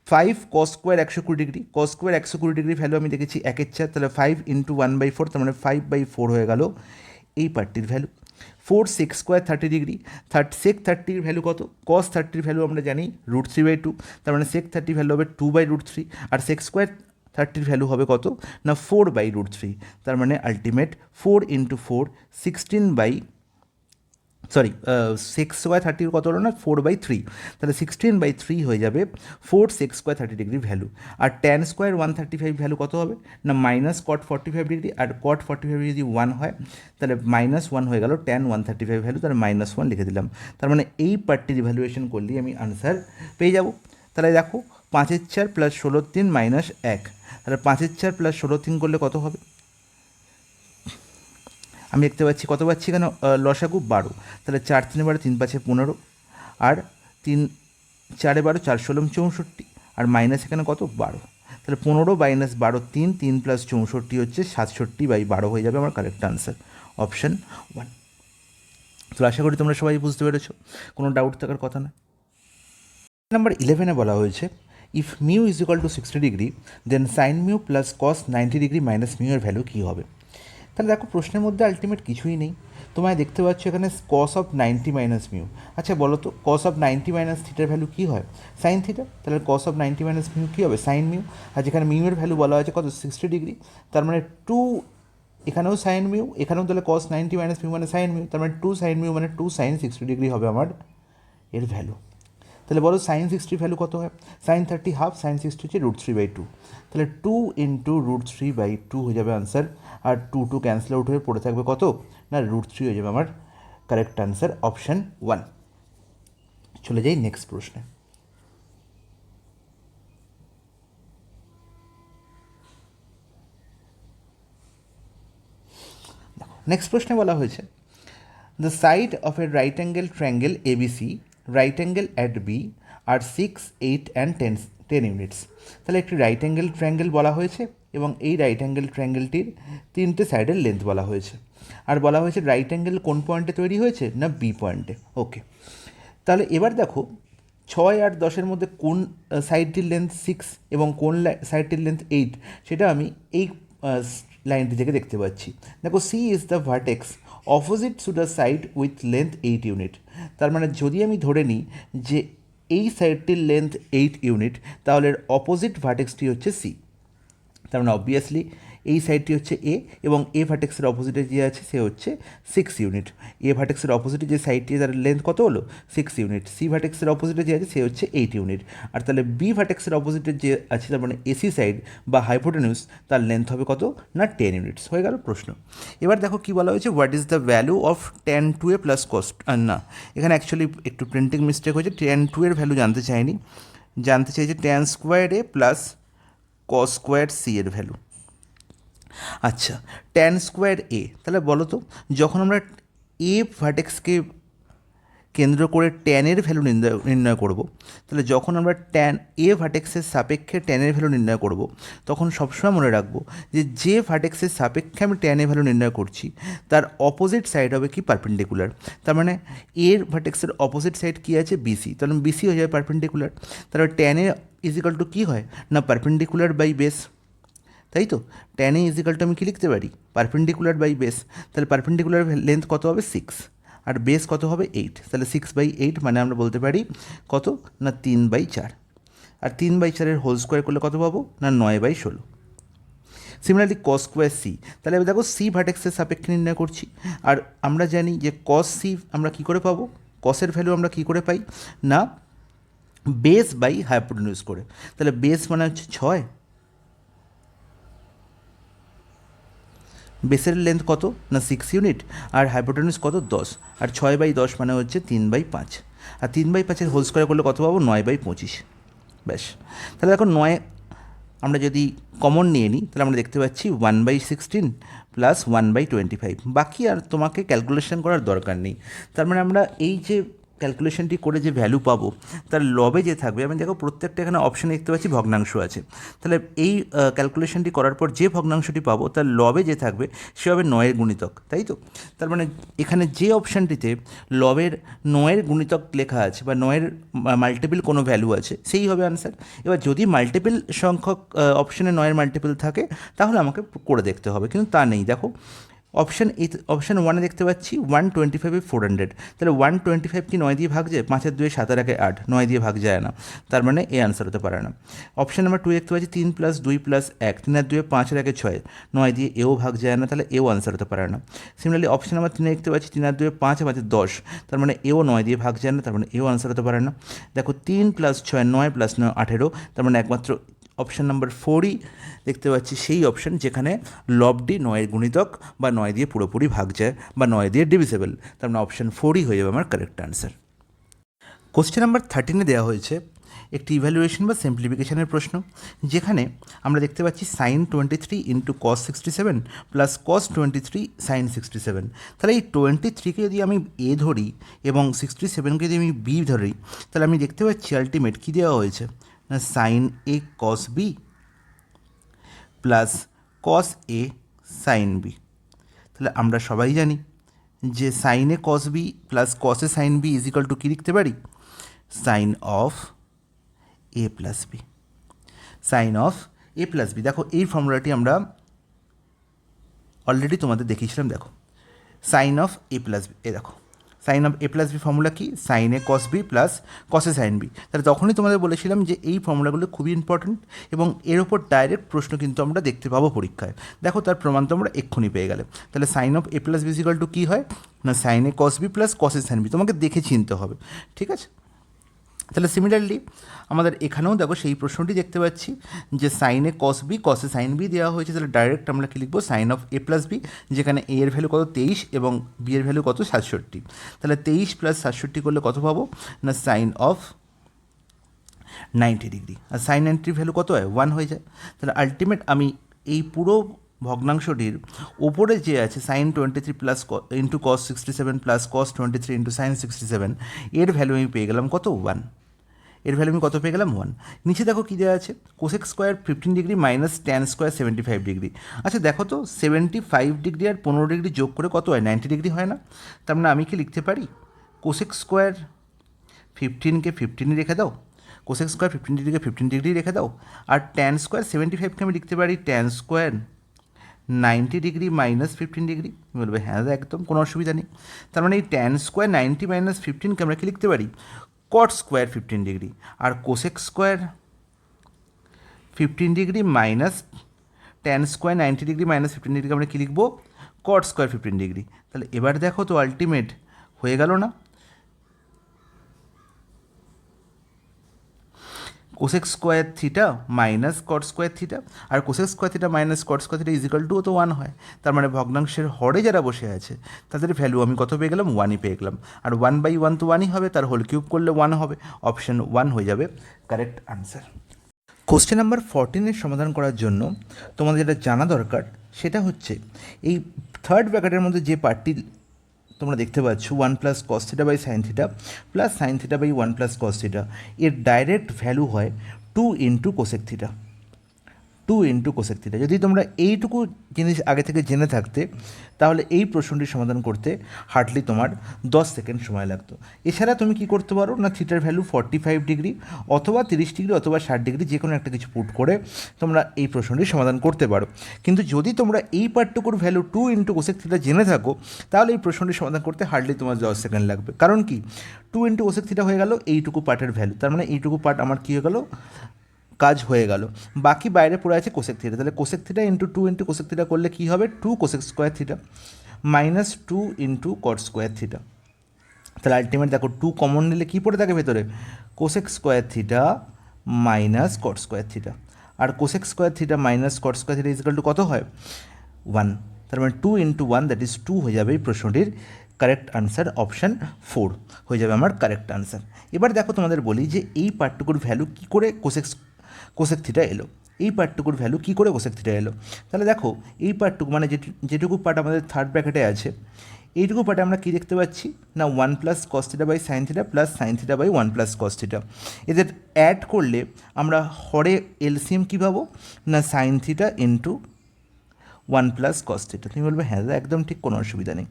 5 cos square 120 degree, cos square 120 degree value আমি দেখেছি 1/4, তাহলে 5 × 1/4, তার মানে 5/4 হয়ে গেল এই পার্টটির ভ্যালু। 4 সেক স্কোয়ার 30 ডিগ্রি, সেক 30-র ভ্যালু কত? কস 30-র ভ্যালু আমরা জানি √3/2, তার মানে সেক 30 ভ্যালু হবে 2/√3, আর সেক স্কোয়ার 30-র ভ্যালু হবে কত? না 4/√3, তার মানে আলটিমেট 4 × 4 সেক্স স্কোয়ার 30 কত হলো? না 4/3, তাহলে 16/3 হয়ে যাবে 4 সেক্স স্কোয়ার 30 ডিগ্রি ভ্যালু। আর ট্যান স্কোয়ার 135 ভ্যালু কত হবে? না মাইনাস কট 45 ডিগ্রি, আর কট 45 যদি 1 হয় তাহলে -1 হয়ে গেল ট্যান 135 ভ্যালু, তাহলে -1 লিখে দিলাম। তার মানে এই পার্টটির ইভ্যালুয়েশন করলেই আমি আনসার পেয়ে যাব। তাহলে দেখো 5/4 প্লাস 16/3 -1, তাহলে 5/4 প্লাস 16/3 করলে কত হবে? আমি দেখতে পাচ্ছি কত পাচ্ছি এখানে? লসাগু 12, তাহলে 4 3 12, 3 5 15, আর 3 4 12, 4 16 64, আর মাইনাস এখানে কত? 12, তাহলে 15 - 12 3, 3 + 64 হচ্ছে 67/12 হয়ে যাবে আমার কারেক্ট আনসার, অপশান 1। তো আশা করি তোমরা সবাই বুঝতে পেরেছো, কোনো ডাউট থাকার কথা না। নাম্বার 11-এ বলা হয়েছে if mu is equal to 60 degree then sine mu plus cos 90 degree minus mu এর ভ্যালু কী হবে? তাহলে দেখো প্রশ্নের মধ্যে আলটিমেট কিছুই নেই। তোমায় দেখতে পাচ্ছ এখানে কস অফ 90 মাইনাস মিউ। আচ্ছা বলো তো কস অফ 90 মাইনাস থিটার ভ্যালু কী হয়? Sine theta. তাহলে কস অফ 90 মাইনাস মিউ কী হবে? Sine mu. আর যেখানে মিউয়ের ভ্যালু বলা হয়েছে কত? 60 ডিগ্রি, তার মানে 2, এখানেও সাইন মিউ, এখানেও তাহলে কস 90 মাইনাস মিউ মানে সাইন মিউ, তার মানে 2 সাইন মিউ মানে 2 সাইন 60 ডিগ্রি হবে আমার এর ভ্যালু। তাহলে বলো সাইন 60 ভ্যালু কত হয়? সাইন 30 হাফ, সাইন 60 হচ্ছে √3/2, তাহলে 2 × √3/2 হয়ে যাবে আনসার। আর 2 ক্যান্সেল আউট হয়ে পড়ে থাকবে কত? না √3 হয়ে যাবে আমার কারেক্ট আনসার, অপশান 1। চলে যাই নেক্সট প্রশ্নে। নেক্সট প্রশ্নে বলা হয়েছে the side of a right angle triangle ABC, right angle at B are 6, 8 and 10 units. তাহলে একটি রাইট অ্যাঙ্গেল ট্রায়াঙ্গেল বলা হয়েছে এবং এই রাইট অ্যাঙ্গেল ট্রায়াঙ্গেলটির 3টে সাইডের লেন্থ বলা হয়েছে। আর বলা হয়েছে রাইট অ্যাঙ্গেল কোন পয়েন্টে তৈরি হয়েছে? না বি পয়েন্টে। ওকে, তাহলে এবার দেখো 6 আর 10-এর মধ্যে কোন সাইডটির লেন্থ 6 এবং কোন সাইডটির লেন্থ 8 সেটা আমি এই লাইনটি থেকে দেখতে পাচ্ছি। দেখো C is the vertex opposite to the side with length 8 unit. তার মানে যদি আমি ধরে নিই যে এই সাইডটির লেন্থ 8 ইউনিট, তাহলে অপোজিট ভার্টেক্সটি হচ্ছে সি। তার মানে অবভিয়াসলি এই সাইডটি হচ্ছে এ, এবং এ ভার্টেক্সের অপোজিটে যে আছে সে হচ্ছে 6 ইউনিট। এ ভার্টেক্সের অপোজিটে যে সাইডটি তার লেন্থ কত হলো 6 ইউনিট। সি ভার্টেক্সের অপোজিটে যে আছে সে হচ্ছে 8 ইউনিট। আর তাহলে বি ভার্টেক্সের অপোজিটে যে আছে তার মানে এসি সাইড বা হাইপোটেনিউস তার লেন্থ হবে কত না 10 ইউনিটস। হয়ে গেল প্রশ্ন। এবার দেখো কি বলা হয়েছে, what is the value of tan 2a plus cos, না এখানে অ্যাকচুয়ালি একটু প্রিন্টিং মিস্টেক হয়েছে, tan 2 এর ভ্যালু জানতে চাইনি, জানতে চাইছে tan স্কোয়ার এ প্লাস কস স্কোয়ার সি এর ভ্যালু। আচ্ছা, ট্যান স্কোয়ার এ, তাহলে বলো তো যখন আমরা এ ভার্টেক্সকে কেন্দ্র করে ট্যানের ভ্যালু নির্ণয় করব, তাহলে যখন আমরা ট্যান এ ভার্টেক্সের সাপেক্ষে ট্যানের ভ্যালু নির্ণয় করব, তখন সবসময় মনে রাখবো যে ভার্টেক্সের সাপেক্ষে আমি ট্যানের ভ্যালু নির্ণয় করছি তার অপোজিট সাইড হবে কি পারপেন্ডিকুলার। তার মানে এর ভার্টেক্সের অপোজিট সাইড কী আছে বিসি, তাহলে বিসি হয়ে যাবে পারপেন্ডিকুলার। তাহলে ট্যানে ইজিক্যাল টু কী হয় না পারপেন্ডিকুলার বাই বেস, তাই তো ট্যান এ ইজিক্যাল টু আমি কী লিখতে পারি পারপেন্ডিকুলার বাই বেস। তাহলে পারপেন্ডিকুলার লেন্থ কত হবে 6 আর বেস কত হবে 8, তাহলে 6/8 মানে আমরা বলতে পারি কত না 3/4। আর 3/4 হোল স্কোয়ার করলে কত পাবো না 9/16। সিমিলারলি কস স্কোয়ার সি, তাহলে এবার দেখো সি ভার্টেক্সের সাপেক্ষে নির্ণয় করছি, আর আমরা জানি যে কস সি আমরা কী করে পাবো, কসের ভ্যালু আমরা কী করে পাই না বেস বাই হাইপোটেনিউস করে। তাহলে বেস মানে হচ্ছে 6, বেসের লেন্থ কত না 6 ইউনিট, আর হাইপোটেনিউস কত 10, আর 6/10 মানে হচ্ছে 3/5, আর 3/5 হোল স্কোয়ার করলে কত পাবো 9/25। ব্যাস, তাহলে দেখো 9 আমরা যদি কমন নিয়ে নিই তাহলে আমরা দেখতে পাচ্ছি 1/16 প্লাস 1/25, বাকি আর তোমাকে ক্যালকুলেশন করার দরকার নেই। তার মানে আমরা এই যে ক্যালকুলেশনটি করে যে ভ্যালু পাবো তার লবে যে থাকবে, আমি দেখো প্রত্যেকটা এখানে অপশানে দেখতে পাচ্ছি ভগ্নাংশ আছে, তাহলে এই ক্যালকুলেশনটি করার পর যে ভগ্নাংশটি পাবো তার লবে যে থাকবে সে হবে 9-এর গুণিতক, তাই তো। তার মানে এখানে যে অপশানটিতে লবের 9-এর গুণিতক লেখা আছে বা 9-এর মাল্টিপল কোনো ভ্যালু আছে সেই হবে আনসার। এবার যদি মাল্টিপল সংখ্যক অপশানে 9-এর মাল্টিপল থাকে তাহলে আমাকে করে দেখতে হবে, কিন্তু তা নেই। দেখো অপশান 1-এ দেখতে পাচ্ছি 125 400, তাহলে 125 কি 9 দিয়ে ভাগ যায়, 5 2 7 আর 8, 9 দিয়ে ভাগ যায় না, তার মানে এ আনসার হতে পারে না। অপশান নাম্বার 2 দেখতে পাচ্ছি 3 + 2 + 1, 3 আর 2 5 আর 1 6, 9 দিয়ে এও ভাগ যায় না, তাহলে এও আনসার হতে পারে না। সিমিলারলি অপশান নাম্বার 3 দেখতে পাচ্ছি 3 আর 2 5 আর 5 10, তার মানে এও 9 দিয়ে ভাগ যায় না, তার মানে এও আনসার হতে পারে না। দেখো 3 + 6 9 + 9 18, তার মানে একমাত্র অপশান নাম্বার 4ই দেখতে পাচ্ছি সেই অপশান যেখানে লবডি 9-এর গুণিতক বা 9 দিয়ে পুরোপুরি ভাগ যায় বা 9 দিয়ে ডিভিজেবল, তার মানে অপশান 4ই হয়ে যাবে আমার কারেক্ট আনসার। কোশ্চেন নাম্বার 13-এ দেওয়া হয়েছে একটি ইভ্যালুয়েশন বা সিম্পলিফিকেশনের প্রশ্ন, যেখানে আমরা দেখতে পাচ্ছি sin 23 × cos 67 plus cos 23 sin 67। তাহলে এই 23কে যদি আমি এ ধরি এবং 67কে যদি আমি বি ধরি, তাহলে আমি দেখতে পাচ্ছি আলটিমেট কী দেওয়া হয়েছে না sin a cos b plus cos a sin b। তাহলে আমরা সবাই জানি যে sin a cos b plus cos a sin b equal to কী লিখতে পারি sin of a plus b, sine of A plus b. দেখো এই ফর্মুলাটি আমরা অলরেডি তোমাদের দেখিয়েছিলাম, দেখো sine of A plus b, এ দেখো sine of A plus b formula কি sine a cos b plus cos A sine b. তাহলে তখনই তোমাদের বলেছিলাম যে এই ফর্মুলাগুলো খুবই ইম্পর্ট্যান্ট এবং এর ওপর ডাইরেক্ট প্রশ্ন কিন্তু আমরা দেখতে পাবো পরীক্ষায়। দেখো তার প্রমাণ তো আমরা এক্ষুনি পেয়ে গেলে। তাহলে sine of A plus b equal to কী হয় না sine a cos b plus cos A sine b, তোমাকে দেখে চিনতে হবে, ঠিক আছে। তাহলে সিমিলারলি আমাদের এখানেও দেখো সেই প্রশ্নটি দেখতে পাচ্ছি যে সাইনে কস বি কস এ সাইন বি দেওয়া হয়েছে, তাহলে ডাইরেক্ট আমরা কী লিখবো sine of A plus B, যেখানে এ এর ভ্যালু কত 23 এবং বি এর ভ্যালু কত 67। তাহলে 23 + 67 করলে কত পাবো না সাইন অফ 90 ডিগ্রি, আর সাইন 90 ভ্যালু কত হয় 1 হয়ে যায়। তাহলে আলটিমেট আমি এই পুরো ভগ্নাংশটির ওপরে যে আছে sine 23 plus into cos 67 plus cos 23 into sine 67, এর ভ্যালু আমি পেয়ে গেলাম কত 1, এর ভ্যালু আমি কত পেয়ে গেলাম 1। নিচে দেখো কী দেওয়া আছে cosec square 15 degree minus tan square 75 degree. আচ্ছা দেখো তো 75 ডিগ্রি আর 15 ডিগ্রি যোগ করে কত হয় 90 ডিগ্রি হয় না। তার মানে আমি কি লিখতে পারি কোসেক স্কোয়ার 15কে 15ই রেখে দাও, কোসেক স্কোয়ার 15 ডিগ্রিকে 15 ডিগ্রি রেখে দাও, আর ট্যান স্কোয়ার 75কে আমি লিখতে পারি tan square 90 degree minus 15 degree. বলবে হ্যাঁ একদম কোনো অসুবিধা নেই। তার মানে এই ট্যান স্কোয়ার 90 মাইনাস 15কে আমরা কি লিখতে পারি কট স্কোয়ার 15 ডিগ্রি, আর cosec square 15 degree minus tan square 90 degree minus 15 degree আমরা কী লিখবো, কট স্কোয়ার 15 ডিগ্রি। তাহলে এবার দেখো তো আলটিমেট হয়ে গেল না, cosec square theta minus cot square theta, আর cosec square theta minus cot square theta is equal to তো 1 হয়। তার মানে ভগ্নাংশের হরে যারা বসে আছে তাদের ভ্যালু আমি কত পেয়ে গেলাম, 1ই পেয়ে গেলাম। আর 1/1 তো 1ই হবে, তার হোল কিউব করলে 1 হবে, অপশন 1 হয়ে যাবে কারেক্ট আনসার। কোশ্চেন নাম্বার 14 সমাধান করার জন্য তোমাদের যেটা জানা দরকার সেটা হচ্ছে এই থার্ড ব্র্যাকেটের মধ্যে যে পার্টটি তোমরা দেখতে পাচ্ছ 1 plus cos theta by sine theta plus sine theta by 1 plus cos theta, এর ডাইরেক্ট ভ্যালু হয় 2 into cosec theta, 2 into cosec theta. যদি তোমরা এইটুকু জিনিস আগে থেকে জেনে থাকতে তাহলে এই প্রশ্নটি সমাধান করতে হার্ডলি তোমার 10 সেকেন্ড সময় লাগতো। এছাড়া তুমি কি করতে পারো না, থিটার ভ্যালু 45 ডিগ্রি অথবা 30 ডিগ্রি অথবা 60 ডিগ্রি যে কোনো একটা কিছু পুট করে তোমরা এই প্রশ্নটি সমাধান করতে পারো। কিন্তু যদি তোমরা এই পার্টটুকুর ভ্যালু 2 ইন্টু কোসেক থিটা জেনে থাকো তাহলে এই প্রশ্নটি সমাধান করতে হার্ডলি তোমার 10 সেকেন্ড লাগবে। কারণ কি, 2 ইন্টু কোসেক থিটা হয়ে গেল এইটুকু পার্টের ভ্যালু, তার মানে এইটুকু পার্ট আমার কী হয়ে গেল, কাজ হয়ে গেল। বাকি বাইরে পড়ে আছে কোসেক থিটা, তাহলে cosec theta into 2 into cosec theta করলে কী হবে, 2 cosec square theta minus 2 into cot square theta. তাহলে আলটিমেট দেখো 2 কমন নিলে কী পড়ে থাকে ভেতরে, cosec square theta minus cot square theta, আর cosec square theta minus cot square theta is equal to কত হয়, 1। তার মানে 2 ইন্টু 1 দ্যাট ইজ 2 হয়ে যাবে এই প্রশ্নটির কারেক্ট আনসার, অপশান 4 হয়ে যাবে আমার কারেক্ট আনসার। এবার দেখো তোমাদের বলি যে এই পার্টটুকুর ভ্যালু কী করে কোসেক থিটা এলো, এই পার্টটুকুর ভ্যালু কী করে কোসেক থিটা এলো। তাহলে দেখো এই পার্টটুকু মানে যেটুকু পার্ট আমাদের থার্ড ব্র্যাকেটে আছে এইটুকু পার্টে আমরা কী দেখতে পাচ্ছি না, 1 plus cos theta by sine theta plus sine theta by 1 plus cos theta. এদের অ্যাড করলে আমরা হরে এলসিএম কী পাবো না, sine theta into 1 plus cos theta. তুমি বলবে হ্যাঁ একদম ঠিক, কোনো অসুবিধা নেই।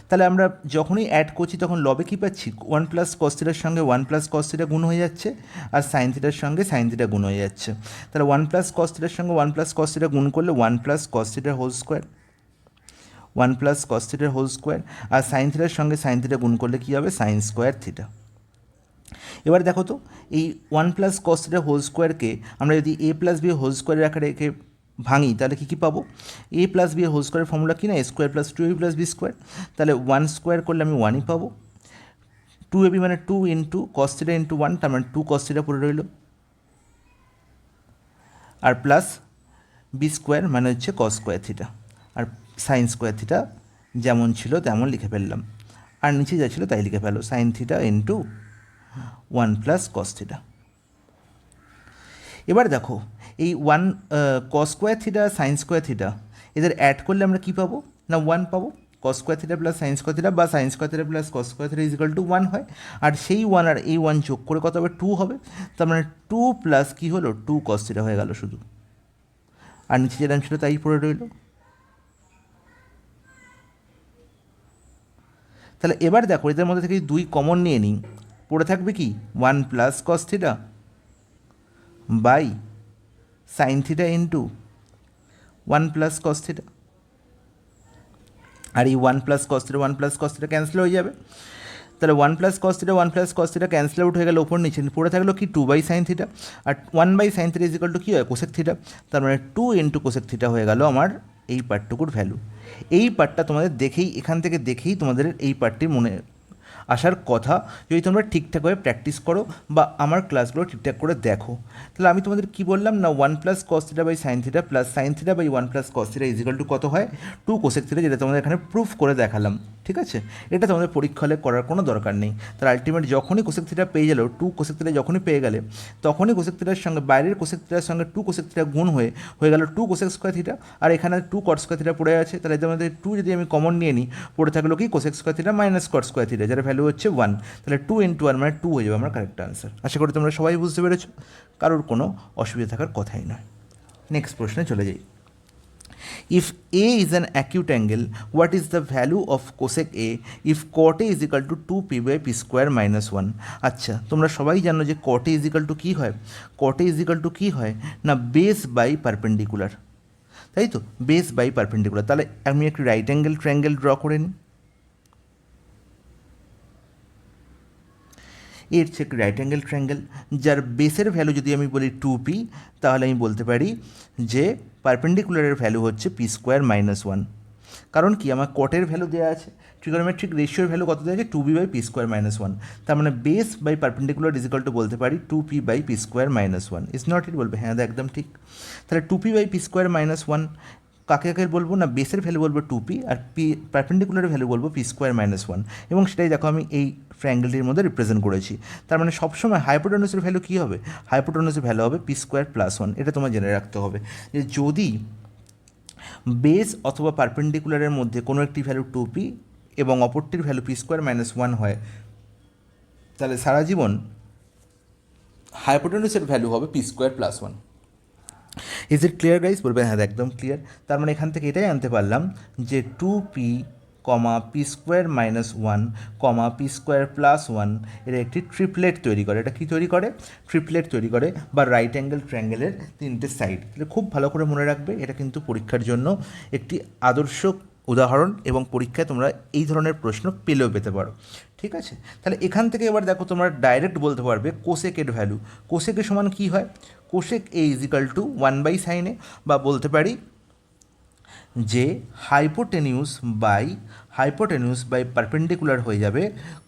তাহলে আমরা যখনই অ্যাড করছি তখন লবে কী পাচ্ছি, 1 প্লাস কস থিটার সঙ্গে 1 প্লাস কস থিটা গুণ হয়ে যাচ্ছে আর সাইন থিটার সঙ্গে সাইন থিটা গুণ হয়ে যাচ্ছে। তাহলে 1 প্লাস কস থিটার সঙ্গে 1 প্লাস কস থিটা গুণ করলে 1 প্লাস কস থিটার হোল স্কোয়ার, 1 প্লাস কস থিটার হোল স্কোয়ার, আর সাইন থিটার সঙ্গে সাইন থিটা গুণ করলে কী হবে, সাইন স্কোয়ার থিটা। এবার দেখো তো এই 1 প্লাস কস থিটার হোল স্কোয়ারকে আমরা যদি এ প্লাস বি হোল স্কোয়ারের আকারে রেখে ভাঙি তাহলে কী কী পাবো, এ প্লাস বি হোল স্কোয়ারের ফর্মুলা কি না, a square plus 2ab plus b square. তাহলে 1 স্কোয়ার করলে আমি 1ই পাবো, 2ab মানে 2 ইন্টু কস থিটা ইন্টু 1, তার মানে 2 কস থিটা পড়ে রইল, আর প্লাস বি স্কোয়ার মানে হচ্ছে কস স্কোয়ার থিটা, আর সাইন স্কোয়ার থিটা যেমন ছিল তেমন লিখে ফেললাম, আর নিচে যা ছিল তাই লিখে ফেলো, sine theta into 1 plus cos theta. এবার দেখো এই 1 cos square theta sine square theta এদের অ্যাড করলে আমরা কী পাবো না, 1 পাবো, cos square theta plus sine square theta বা sine square theta plus cos square theta is equal to 1 হয়, আর সেই 1 আর এই 1 যোগ করে কত হবে, 2 হবে। তার মানে 2 প্লাস কী হলো, 2 কস থিটা হয়ে গেল শুধু, আর নিচে যেরকম ছিল তাই পড়ে রইল। তাহলে এবার দেখো এদের মধ্যে থেকে 2 কমন নিয়ে নিই, পড়ে থাকবে কি 1 plus cos theta by sine theta into 1 plus cos theta, আর এই 1 plus cos theta 1 plus cos theta cancel হয়ে যাবে। তাহলে 1 plus cos theta 1 plus cos theta cancel out হয়ে গেল, ওপর নিচে পড়ে থাকলো কি 2 বাই সাইন থিটা, আর 1 by sine theta is equal to কী হয়, কোসেক থিটা। তার মানে 2 ইন্টু কোসেক থিটা হয়ে গেল আমার এই পার্টটুকুর ভ্যালু। এই পার্টটা তোমাদের দেখেই এখান থেকে দেখেই তোমাদের এই পার্টটির মনে আসার কথা, যদি তোমরা ঠিকঠাকভাবে প্র্যাকটিস করো বা আমার ক্লাসগুলো ঠিকঠাক করে দেখো। তাহলে আমি তোমাদের কী বললাম না, 1 plus cos theta by sine theta plus sine theta by 1 plus cos theta is equal to কত হয়, 2 কোসেক থিটা, যেটা তোমাদের এখানে প্রুফ করে দেখালাম। ঠিক আছে, এটা তোমাদের পরীক্ষা হলে করার কোনো দরকার নেই। তার আলটিমেট যখনই কোসেক থিটা পেয়ে গেলো, 2 কোসেক থিটা যখনই পেয়ে গেলে তখনই কোসেক থিটার সঙ্গে বাইরের কোসেক থিটার সঙ্গে 2 কোসেক থিটা গুণ হয়ে গেল 2 কোসেক স্কোয়ার থিটা, আর এখানে 2 কট স্কোয়ার থিটা পড়ে আছে। তাহলে এদের মধ্যে 2 যদি আমি কমন নিয়ে নিই, পড়ে থাকলো কি cosec square theta minus cot square theta, যার ভ্যালু হচ্ছে 1। তাহলে 2 ইন্টু 1 মানে 2 হয়ে যাবে আমার কারেক্ট আনসার। আশা করি তোমরা সবাই বুঝতে পেরেছো, কারোর কোনো অসুবিধা থাকার কথাই নয়। নেক্সট প্রশ্নে চলে যাই। If A is an acute angle, what is the value of cosec A if cot A is equal to 2p by p square minus 1? আচ্ছা, তোমরা সবাই জানো যে cot A is equal to কী হয়, cot A is equal to কী হয় না, base by perpendicular, তাই তো, বেস বাই পারপেন্ডিকুলার। তাহলে আমি একটি রাইট অ্যাঙ্গেল ট্রায়াঙ্গেল ড্র করে নিই। এর হচ্ছে একটি রাইট অ্যাঙ্গেল ট্রায়াঙ্গেল, যার বেসের ভ্যালু যদি আমি বলি 2p, তাহলে আমি বলতে পারি যে পারপেন্ডিকুলারের ভ্যালু হচ্ছে p স্কোয়ার মাইনাস 1। কারণ কি, আমার কটের ভ্যালু দেওয়া আছে, ট্রিগোনোমেট্রিক রেশিওর ভ্যালু কত দেওয়া আছে, 2b by p square minus 1। তার মানে base by perpendicular equal to বলতে পারি 2p by p square minus 1। Is not it বলবে, হ্যাঁ একদম ঠিক। তাহলে 2p by p square minus 1 কাকে কাকে বলবো না, বেসের ভ্যালু বলবো 2p আর পারপেন্ডিকুলারের ভ্যালু বলবো পি স্কোয়ার মাইনাস 1, এবং সেটাই দেখো আমি এই ট্রায়াঙ্গেলটির মধ্যে রিপ্রেজেন্ট করেছি। তার মানে সবসময় হাইপোটেনুসের ভ্যালু কী হবে, হাইপোটেনুসের ভ্যালু হবে পি স্কোয়ার প্লাস 1। এটা তোমার জেনে রাখতে হবে যে যদি বেস অথবা পারপেন্ডিকুলারের মধ্যে কোনো একটি ভ্যালু 2p এবং অপরটির ভ্যালু পি স্কোয়ার মাইনাস 1 হয়, তাহলে সারা জীবন হাইপোটেনুসের ভ্যালু হবে P square plus 1। Is it clear guys? বলবেন হ্যাঁ একদম ক্লিয়ার। তার মানে এখান থেকে এটাই আনতে পারলাম যে 2p কমা পি স্কোয়ার মাইনাস 1 কমা পি স্কোয়ার প্লাস 1 এর একটি ট্রিপলেট তৈরি করে। এটা কি তৈরি করে? ট্রিপলেট তৈরি করে, বা রাইট অ্যাঙ্গেল ট্রায়াঙ্গেলের তিনটে সাইড। তাহলে খুব ভালো করে মনে রাখবে, এটা কিন্তু পরীক্ষার জন্য একটি আদর্শ উদাহরণ, এবং পরীক্ষায় তোমরা এই ধরনের প্রশ্ন পেলেও পেতে পারো। ঠিক আছে, তাহলে এখান থেকে এবার দেখো তোমরা ডাইরেক্ট বলতে পারবে কোসেকের ভ্যালু। কোসেকের সমান কী হয়? Cosec A equal to 1/sin a, বা বলতে পারি যে হাইপোটেনিউস বাই পারপেন্ডিকুলার হয়ে যাবে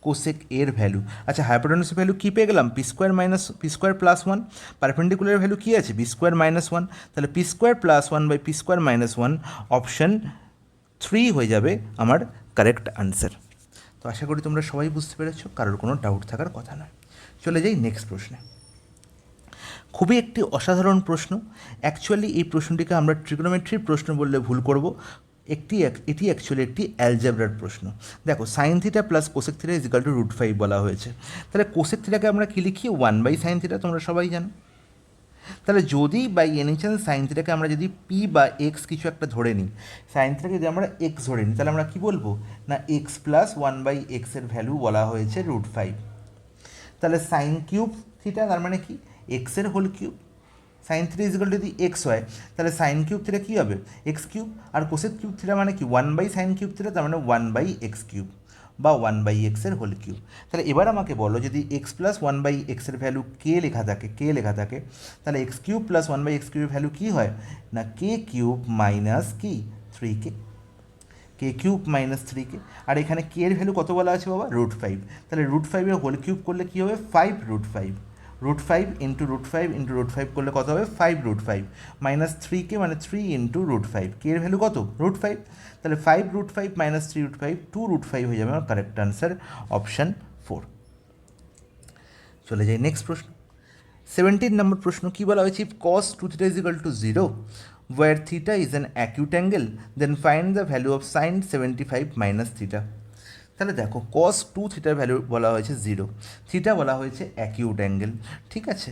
কোসেক এর ভ্যালু। আচ্ছা, হাইপোটেনিউসের ভ্যালু কী পেয়ে গেলাম? P square minus p square plus 1। পারপেন্ডিকুলারের ভ্যালু কী আছে? P square minus 1। তাহলে p square plus 1 by p square minus 1, option 3 হয়ে যাবে আমার কারেক্ট আনসার। তো আশা করি তোমরা সবাই বুঝতে পেরেছো, কারোর কোনো ডাউট থাকার কথা নয়। চলে যাই নেক্সট প্রশ্নে। খুবই একটি অসাধারণ প্রশ্ন। অ্যাকচুয়ালি এই প্রশ্নটিকে আমরা ট্রিগোনোমেট্রির প্রশ্ন বললে ভুল করব। এটি অ্যাকচুয়ালি একটি অ্যালজেব্রার প্রশ্ন। দেখো, sign theta plus cosec theta is equal to √5 বলা হয়েছে। তাহলে কোসেক থিটাকে আমরা কী লিখি? 1/sin থিটা, তোমরা সবাই জানো। তাহলে যদি বাই এনি চান্স সাইন থিটাকে আমরা যদি পি বা এক্স কিছু একটা ধরে নিই, সাইন থিটাকে যদি আমরা এক্স ধরে নিই, তাহলে আমরা কী বলবো না, এক্স প্লাস 1/x এর ভ্যালু বলা হয়েছে √5। তাহলে সাইন কিউব থিটা তার মানে কি? এক্সের whole cube. Sine theta equal যদি এক্স হয়, তাহলে সাইন কিউব থিটা কী হবে? X cube. আর কোসেক কিউব থিটা মানে কি? 1/sin কিউব থিটা, তার মানে 1/x কিউব বা 1/x এর হোল কিউব। তাহলে এবার আমাকে বলো, যদি এক্স প্লাস 1/x এর ভ্যালু কে লেখা থাকে, তাহলে এক্স কিউব প্লাস 1/x কিউবের ভ্যালু কী হয় না, কে কিউব মাইনাস কি 3k, K cube minus 3k। আর এখানে কে এর ভ্যালু কত বলা আছে বাবা? √5। তাহলে √5 এর হোল কিউব করলে কী হবে? 5√5। √5 ইন্টু √5 করলে কত হবে? 5√5 মাইনাস 3k, মানে 3 ইন্টু √5। কে এর ভ্যালু কত? √5। তাহলে 5√5 মাইনাস 3√5, 2√5 হয়ে যাবে আমার কারেক্ট আনসার, অপশান 4। চলে যাই নেক্সট প্রশ্ন। 17 নম্বর প্রশ্ন কী বলা হয়েছে? cos 2θ is equal to 0 where theta is an acute angle, then find the value of sin 75 minus theta। তাহলে দেখো, cos 2θ ভ্যালু বলা হয়েছে 0, থিটা বলা হয়েছে অ্যাকিউট অ্যাঙ্গেল। ঠিক আছে,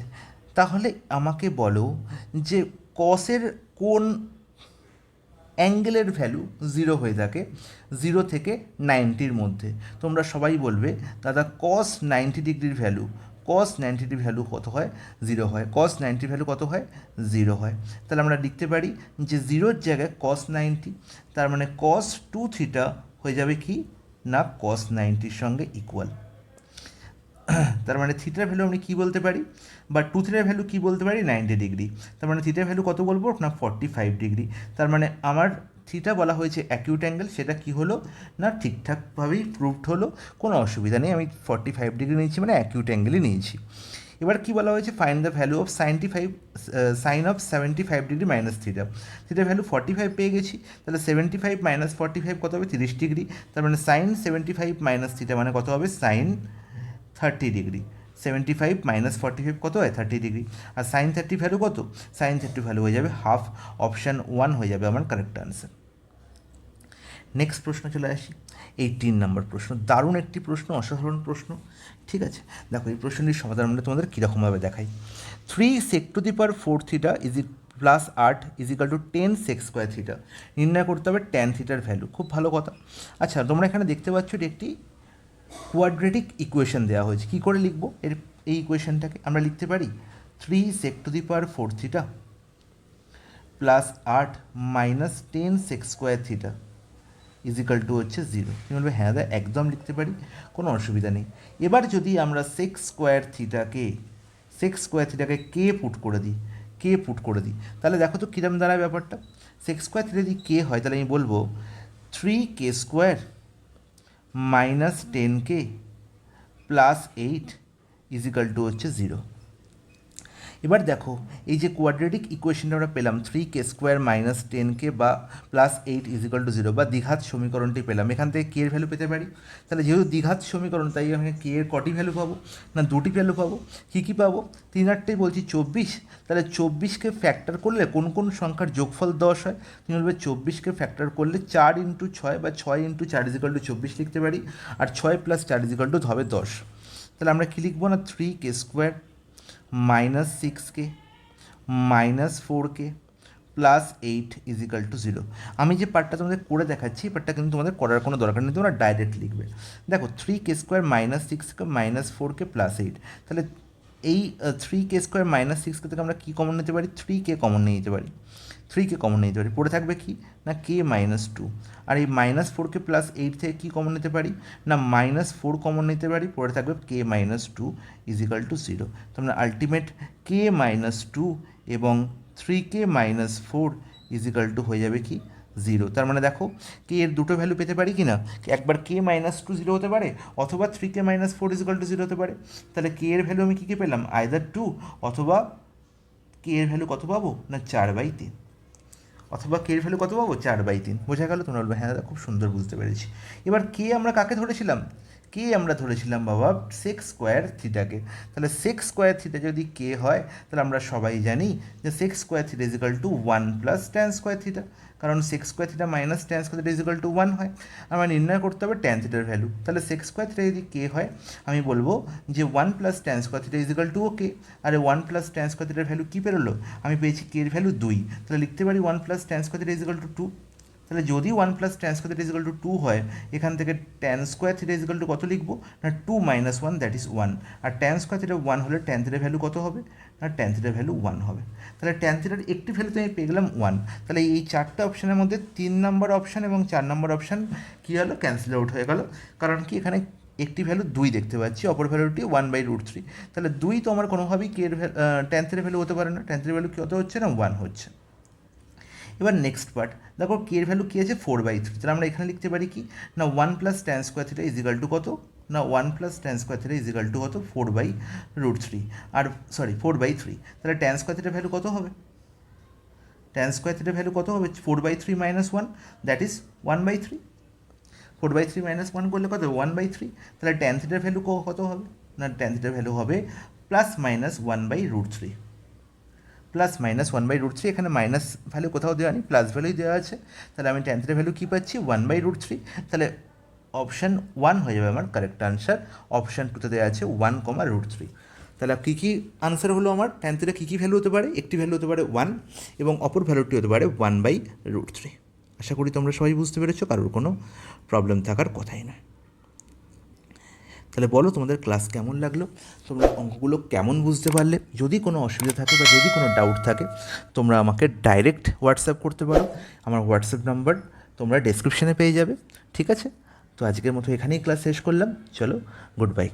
তাহলে আমাকে বলো যে কসের কোন অ্যাঙ্গেলের ভ্যালু 0 হয়ে থাকে 0 থেকে 90-র মধ্যে। তোমরা সবাই বলবে দাদা cos 90 ডিগ্রির ভ্যালু, cos 90 ভ্যালু কত হয়? 0 হয়। cos 90 ভ্যালু কত হয়? 0 হয়। তাহলে আমরা লিখতে পারি যে 0-র জায়গায় cos 90, তার মানে cos 2θ হয়ে যাবে কি না cos 90-র সঙ্গে ইকুয়াল। তার মানে থিটার ভ্যালু আমি কী বলতে পারি, বা 2θ ভ্যালু কী বলতে পারি? 90 ডিগ্রি। তার মানে থিটার ভ্যালু কত বলবো না 45 ডিগ্রি। তার মানে আমার থিটা বলা হয়েছে অ্যাকিউট অ্যাঙ্গেল, সেটা কি হলো না ঠিকঠাকভাবেই প্রুভড হলো, কোনো অসুবিধা নেই। আমি 45 ডিগ্রি নিয়েছি মানে অ্যাকিউট অ্যাঙ্গেলই নিয়েছি। এবার কী বলা হয়েছে? Find the value of sign of 75 degree minus theta. থিটার ভ্যালু 45 পেয়ে গেছি, তাহলে 75 মাইনাস 45 কত হবে? 30 ডিগ্রি। তার মানে সাইন 75 মাইনাস থিটা মানে কত হবে? Sign 30 degree. 75 মাইনাস 45 কত হয়? 30 ডিগ্রি। আর সাইন 30 ভ্যালু কত? সাইন 30 ভ্যালু হয়ে যাবে হাফ, অপশান 1 হয়ে যাবে আমার কারেক্ট আনসার। নেক্সট প্রশ্ন চলে আসি, 18 নম্বর প্রশ্ন। দারুণ একটি প্রশ্ন, অসাধারণ প্রশ্ন। ঠিক আছে, দেখো এই প্রশ্নটির সমাধান আমরা তোমাদের কীরকমভাবে দেখাই। 3 sec to the power 4 theta plus 8 is equal to 10 sec square theta. নির্ণয় করতে হবে ট্যান থিটার ভ্যালু। খুব ভালো কথা। আচ্ছা, তোমরা এখানে দেখতে পাচ্ছ এটি একটি কোয়াড্রেটিক ইকুয়েশন দেওয়া হয়েছে। কী করে লিখবো এই ইকুয়েশনটাকে? আমরা লিখতে পারি 3 sec to the power 4 theta plus 8 minus 10 sec square theta is equal to হচ্ছে 0। তুমি বলবে হ্যাঁ দাদা একদম লিখতে পারি, কোনো অসুবিধা নেই। এবার যদি আমরা সেক্স স্কোয়ার থিটাকে কে পুট করে দিই, তাহলে দেখো তো কীরকম দাঁড়ায় ব্যাপারটা। সেক্স স্কোয়ার থিটা যদি কে হয় তাহলে আমি বলবো 3k² minus 10k plus 8 equal to হচ্ছে 0। এবার দেখো এই যে কোয়াড্রেটিক ইকুয়েশনটা আমরা পেলাম 3k² মাইনাস 10k বা প্লাস 8 ইজিক্যাল টু 0, বা দ্বিঘাত সমীকরণটি পেলাম, এখান থেকে কে এর ভ্যালু পেতে পারি। তাহলে যেহেতু দ্বিঘাত সমীকরণ তাই আমি কে এর কটি ভ্যালু পাবো, না দুটি ভ্যালু পাবো। কী পাবো, 3/8 বলছি 24, তাহলে 24কে ফ্যাক্টর করলে কোন কোন সংখ্যার যোগফল 10 হয়। তুমি বলবে 24কে ফ্যাক্টর করলে 4 × 6 বা 6 × 4 ইজিক্যাল টু 24 লিখতে পারি, আর 6 + 4 ইজিক্যাল টু হবে 10। তাহলে আমরা কী লিখবো না 3k² minus 6k minus 4k plus 8 equal to 0। আমি যে পার্টটা তোমাদের করে দেখাচ্ছি এই পার্টটা কিন্তু তোমাদের করার কোনো দরকার নেই, তোমরা ডাইরেক্ট লিখবে। দেখো 3k² minus 6k minus 4k plus 8, তাহলে এই 3k² মাইনাস 6k থেকে আমরা কী কমন নিতে পারি, 3k কমন নিয়ে নিতে পারি, পড়ে থাকবে কি না k-2। আর এই -4k প্লাস 8 থেকে কী কমন নিতে পারি না -4 কমন নিতে পারি, পড়ে থাকবে k-2 ইজিক্যাল টু 0। তোমরা আলটিমেট k-2 এবং 3k-4 ইজিক্যাল টু হয়ে যাবে কি 0। তার মানে দেখো কে এর দুটো ভ্যালু পেতে পারি কি না, একবার k-2 0 হতে পারে অথবা 3k-4 ইজিক্যাল টু 0 হতে পারে। তাহলে কে এর ভ্যালু আমি কী পেলাম, আইদার 2 অথবা কে এর ভ্যালু কত পাবো না 4/3, অথবা কে এর ভ্যালু কত পাবো 4/3। বোঝা গেল? তোমরা বলবে হ্যাঁ দাদা খুব সুন্দর বুঝতে পেরেছি। এবার কে আমরা কাকে ধরেছিলাম, আমরা ধরেছিলাম বাবা সেক্স স্কোয়ার থিটাকে। তাহলে সেক্স স্কোয়ার থিটা যদি কে হয় তাহলে আমরা সবাই জানি যে sec square theta is equal to 1 plus tan square theta, কারণ sec square theta minus tan square theta is equal to 1 হয়। আমার নির্ণয় করতে হবে ট্যান থিটার ভ্যালু। তাহলে সেক্স স্কোয়ার থিটা যদি কে হয় আমি বলবো যে 1 plus tan square theta is equal to okay. আর 1 প্লাস ট্যান স্কোয়ার থিটার ভ্যালু কী বেরোলো, আমি পেয়েছি কে এর ভ্যালু 2, তাহলে লিখতে পারি 1 plus tan square theta is equal to 2। তাহলে যদি 1 plus tan square theta is equal to 2 হয়, এখান থেকে tan square theta is equal to কত লিখবো না 2 - 1 দ্যাট ইজ 1। আর ট্যান স্কোয়ার থিটা 1 হলে ট্যান থিটার ভ্যালু কত হবে না ট্যান থিটার ভ্যালু 1 হবে। তাহলে ট্যান থিটার একটি ভ্যালু তো আমি পেয়ে গেলাম 1। তাহলে এই চারটে অপশানের মধ্যে 3 নম্বর অপশান এবং 4 নম্বর অপশান কী হলো, ক্যান্সেল আউট হয়ে গেল। কারণ কি এখানে একটি ভ্যালু 2 দেখতে পাচ্ছি, অপর ভ্যালুটি 1/√3। তাহলে 2 তো আমার কোনোভাবেই কে এর ট্যান থিটার ভ্যালু হতে পারে না, ট্যান থিটার ভ্যালু কত হচ্ছে না 1 হচ্ছে। এবার নেক্সট পার্ট দেখো কে এর ভ্যালু কী আছে 4/3, তাহলে আমরা এখানে লিখতে পারি কি না 1 plus tan square theta is equal to কত না 1 plus tan square theta is equal to কত 4/√3, আর 4/3। তাহলে ট্যান স্কোয়ার থিটার ভ্যালু কত হবে, ট্যান স্কোয়ার থিটার ভ্যালু কত হবে 4/3 - 1 দ্যাট ইজ 1/3। 4/3 - 1 করলে কত 1/3। তাহলে ট্যান থিটার ভ্যালু কত হবে না ট্যান থিটার ভ্যালু হবে +-1/√3, +-1/√3। এখানে মাইনাস ভ্যালু কোথাও দেওয়া নেই, প্লাস ভ্যালুই দেওয়া আছে। তাহলে আমি ট্যান থিটার ভ্যালু কী পাচ্ছি 1/√3। তাহলে অপশান 1 হয়ে যাবে আমার কারেক্ট আনসার। অপশান 2তে দেওয়া আছে 1, √3। তাহলে কী কী আনসার হলো আমার, ট্যান থিটা কী কী ভ্যালু হতে পারে, একটি ভ্যালু হতে পারে 1 এবং অপর ভ্যালুটি হতে পারে 1/√3। আশা করি তোমরা সবাই বুঝতে পেরেছো, কারোর কোনো প্রবলেম থাকার কথাই নয়। তাহলে বলো তোমাদের ক্লাস কেমন লাগলো, তোমরা অঙ্কগুলো কেমন বুঝতে পারলে। যদি কোনো অসুবিধা থাকে বা যদি কোনো ডাউট থাকে তোমরা আমাকে ডাইরেক্ট হোয়াটসঅ্যাপ করতে পারো। আমার হোয়াটসঅ্যাপ নাম্বার তোমরা ডেসক্রিপশানে পেয়ে যাবে। ঠিক আছে, তো আজকের মতো এখানেই ক্লাস শেষ করলাম। চলো, গুড বাই।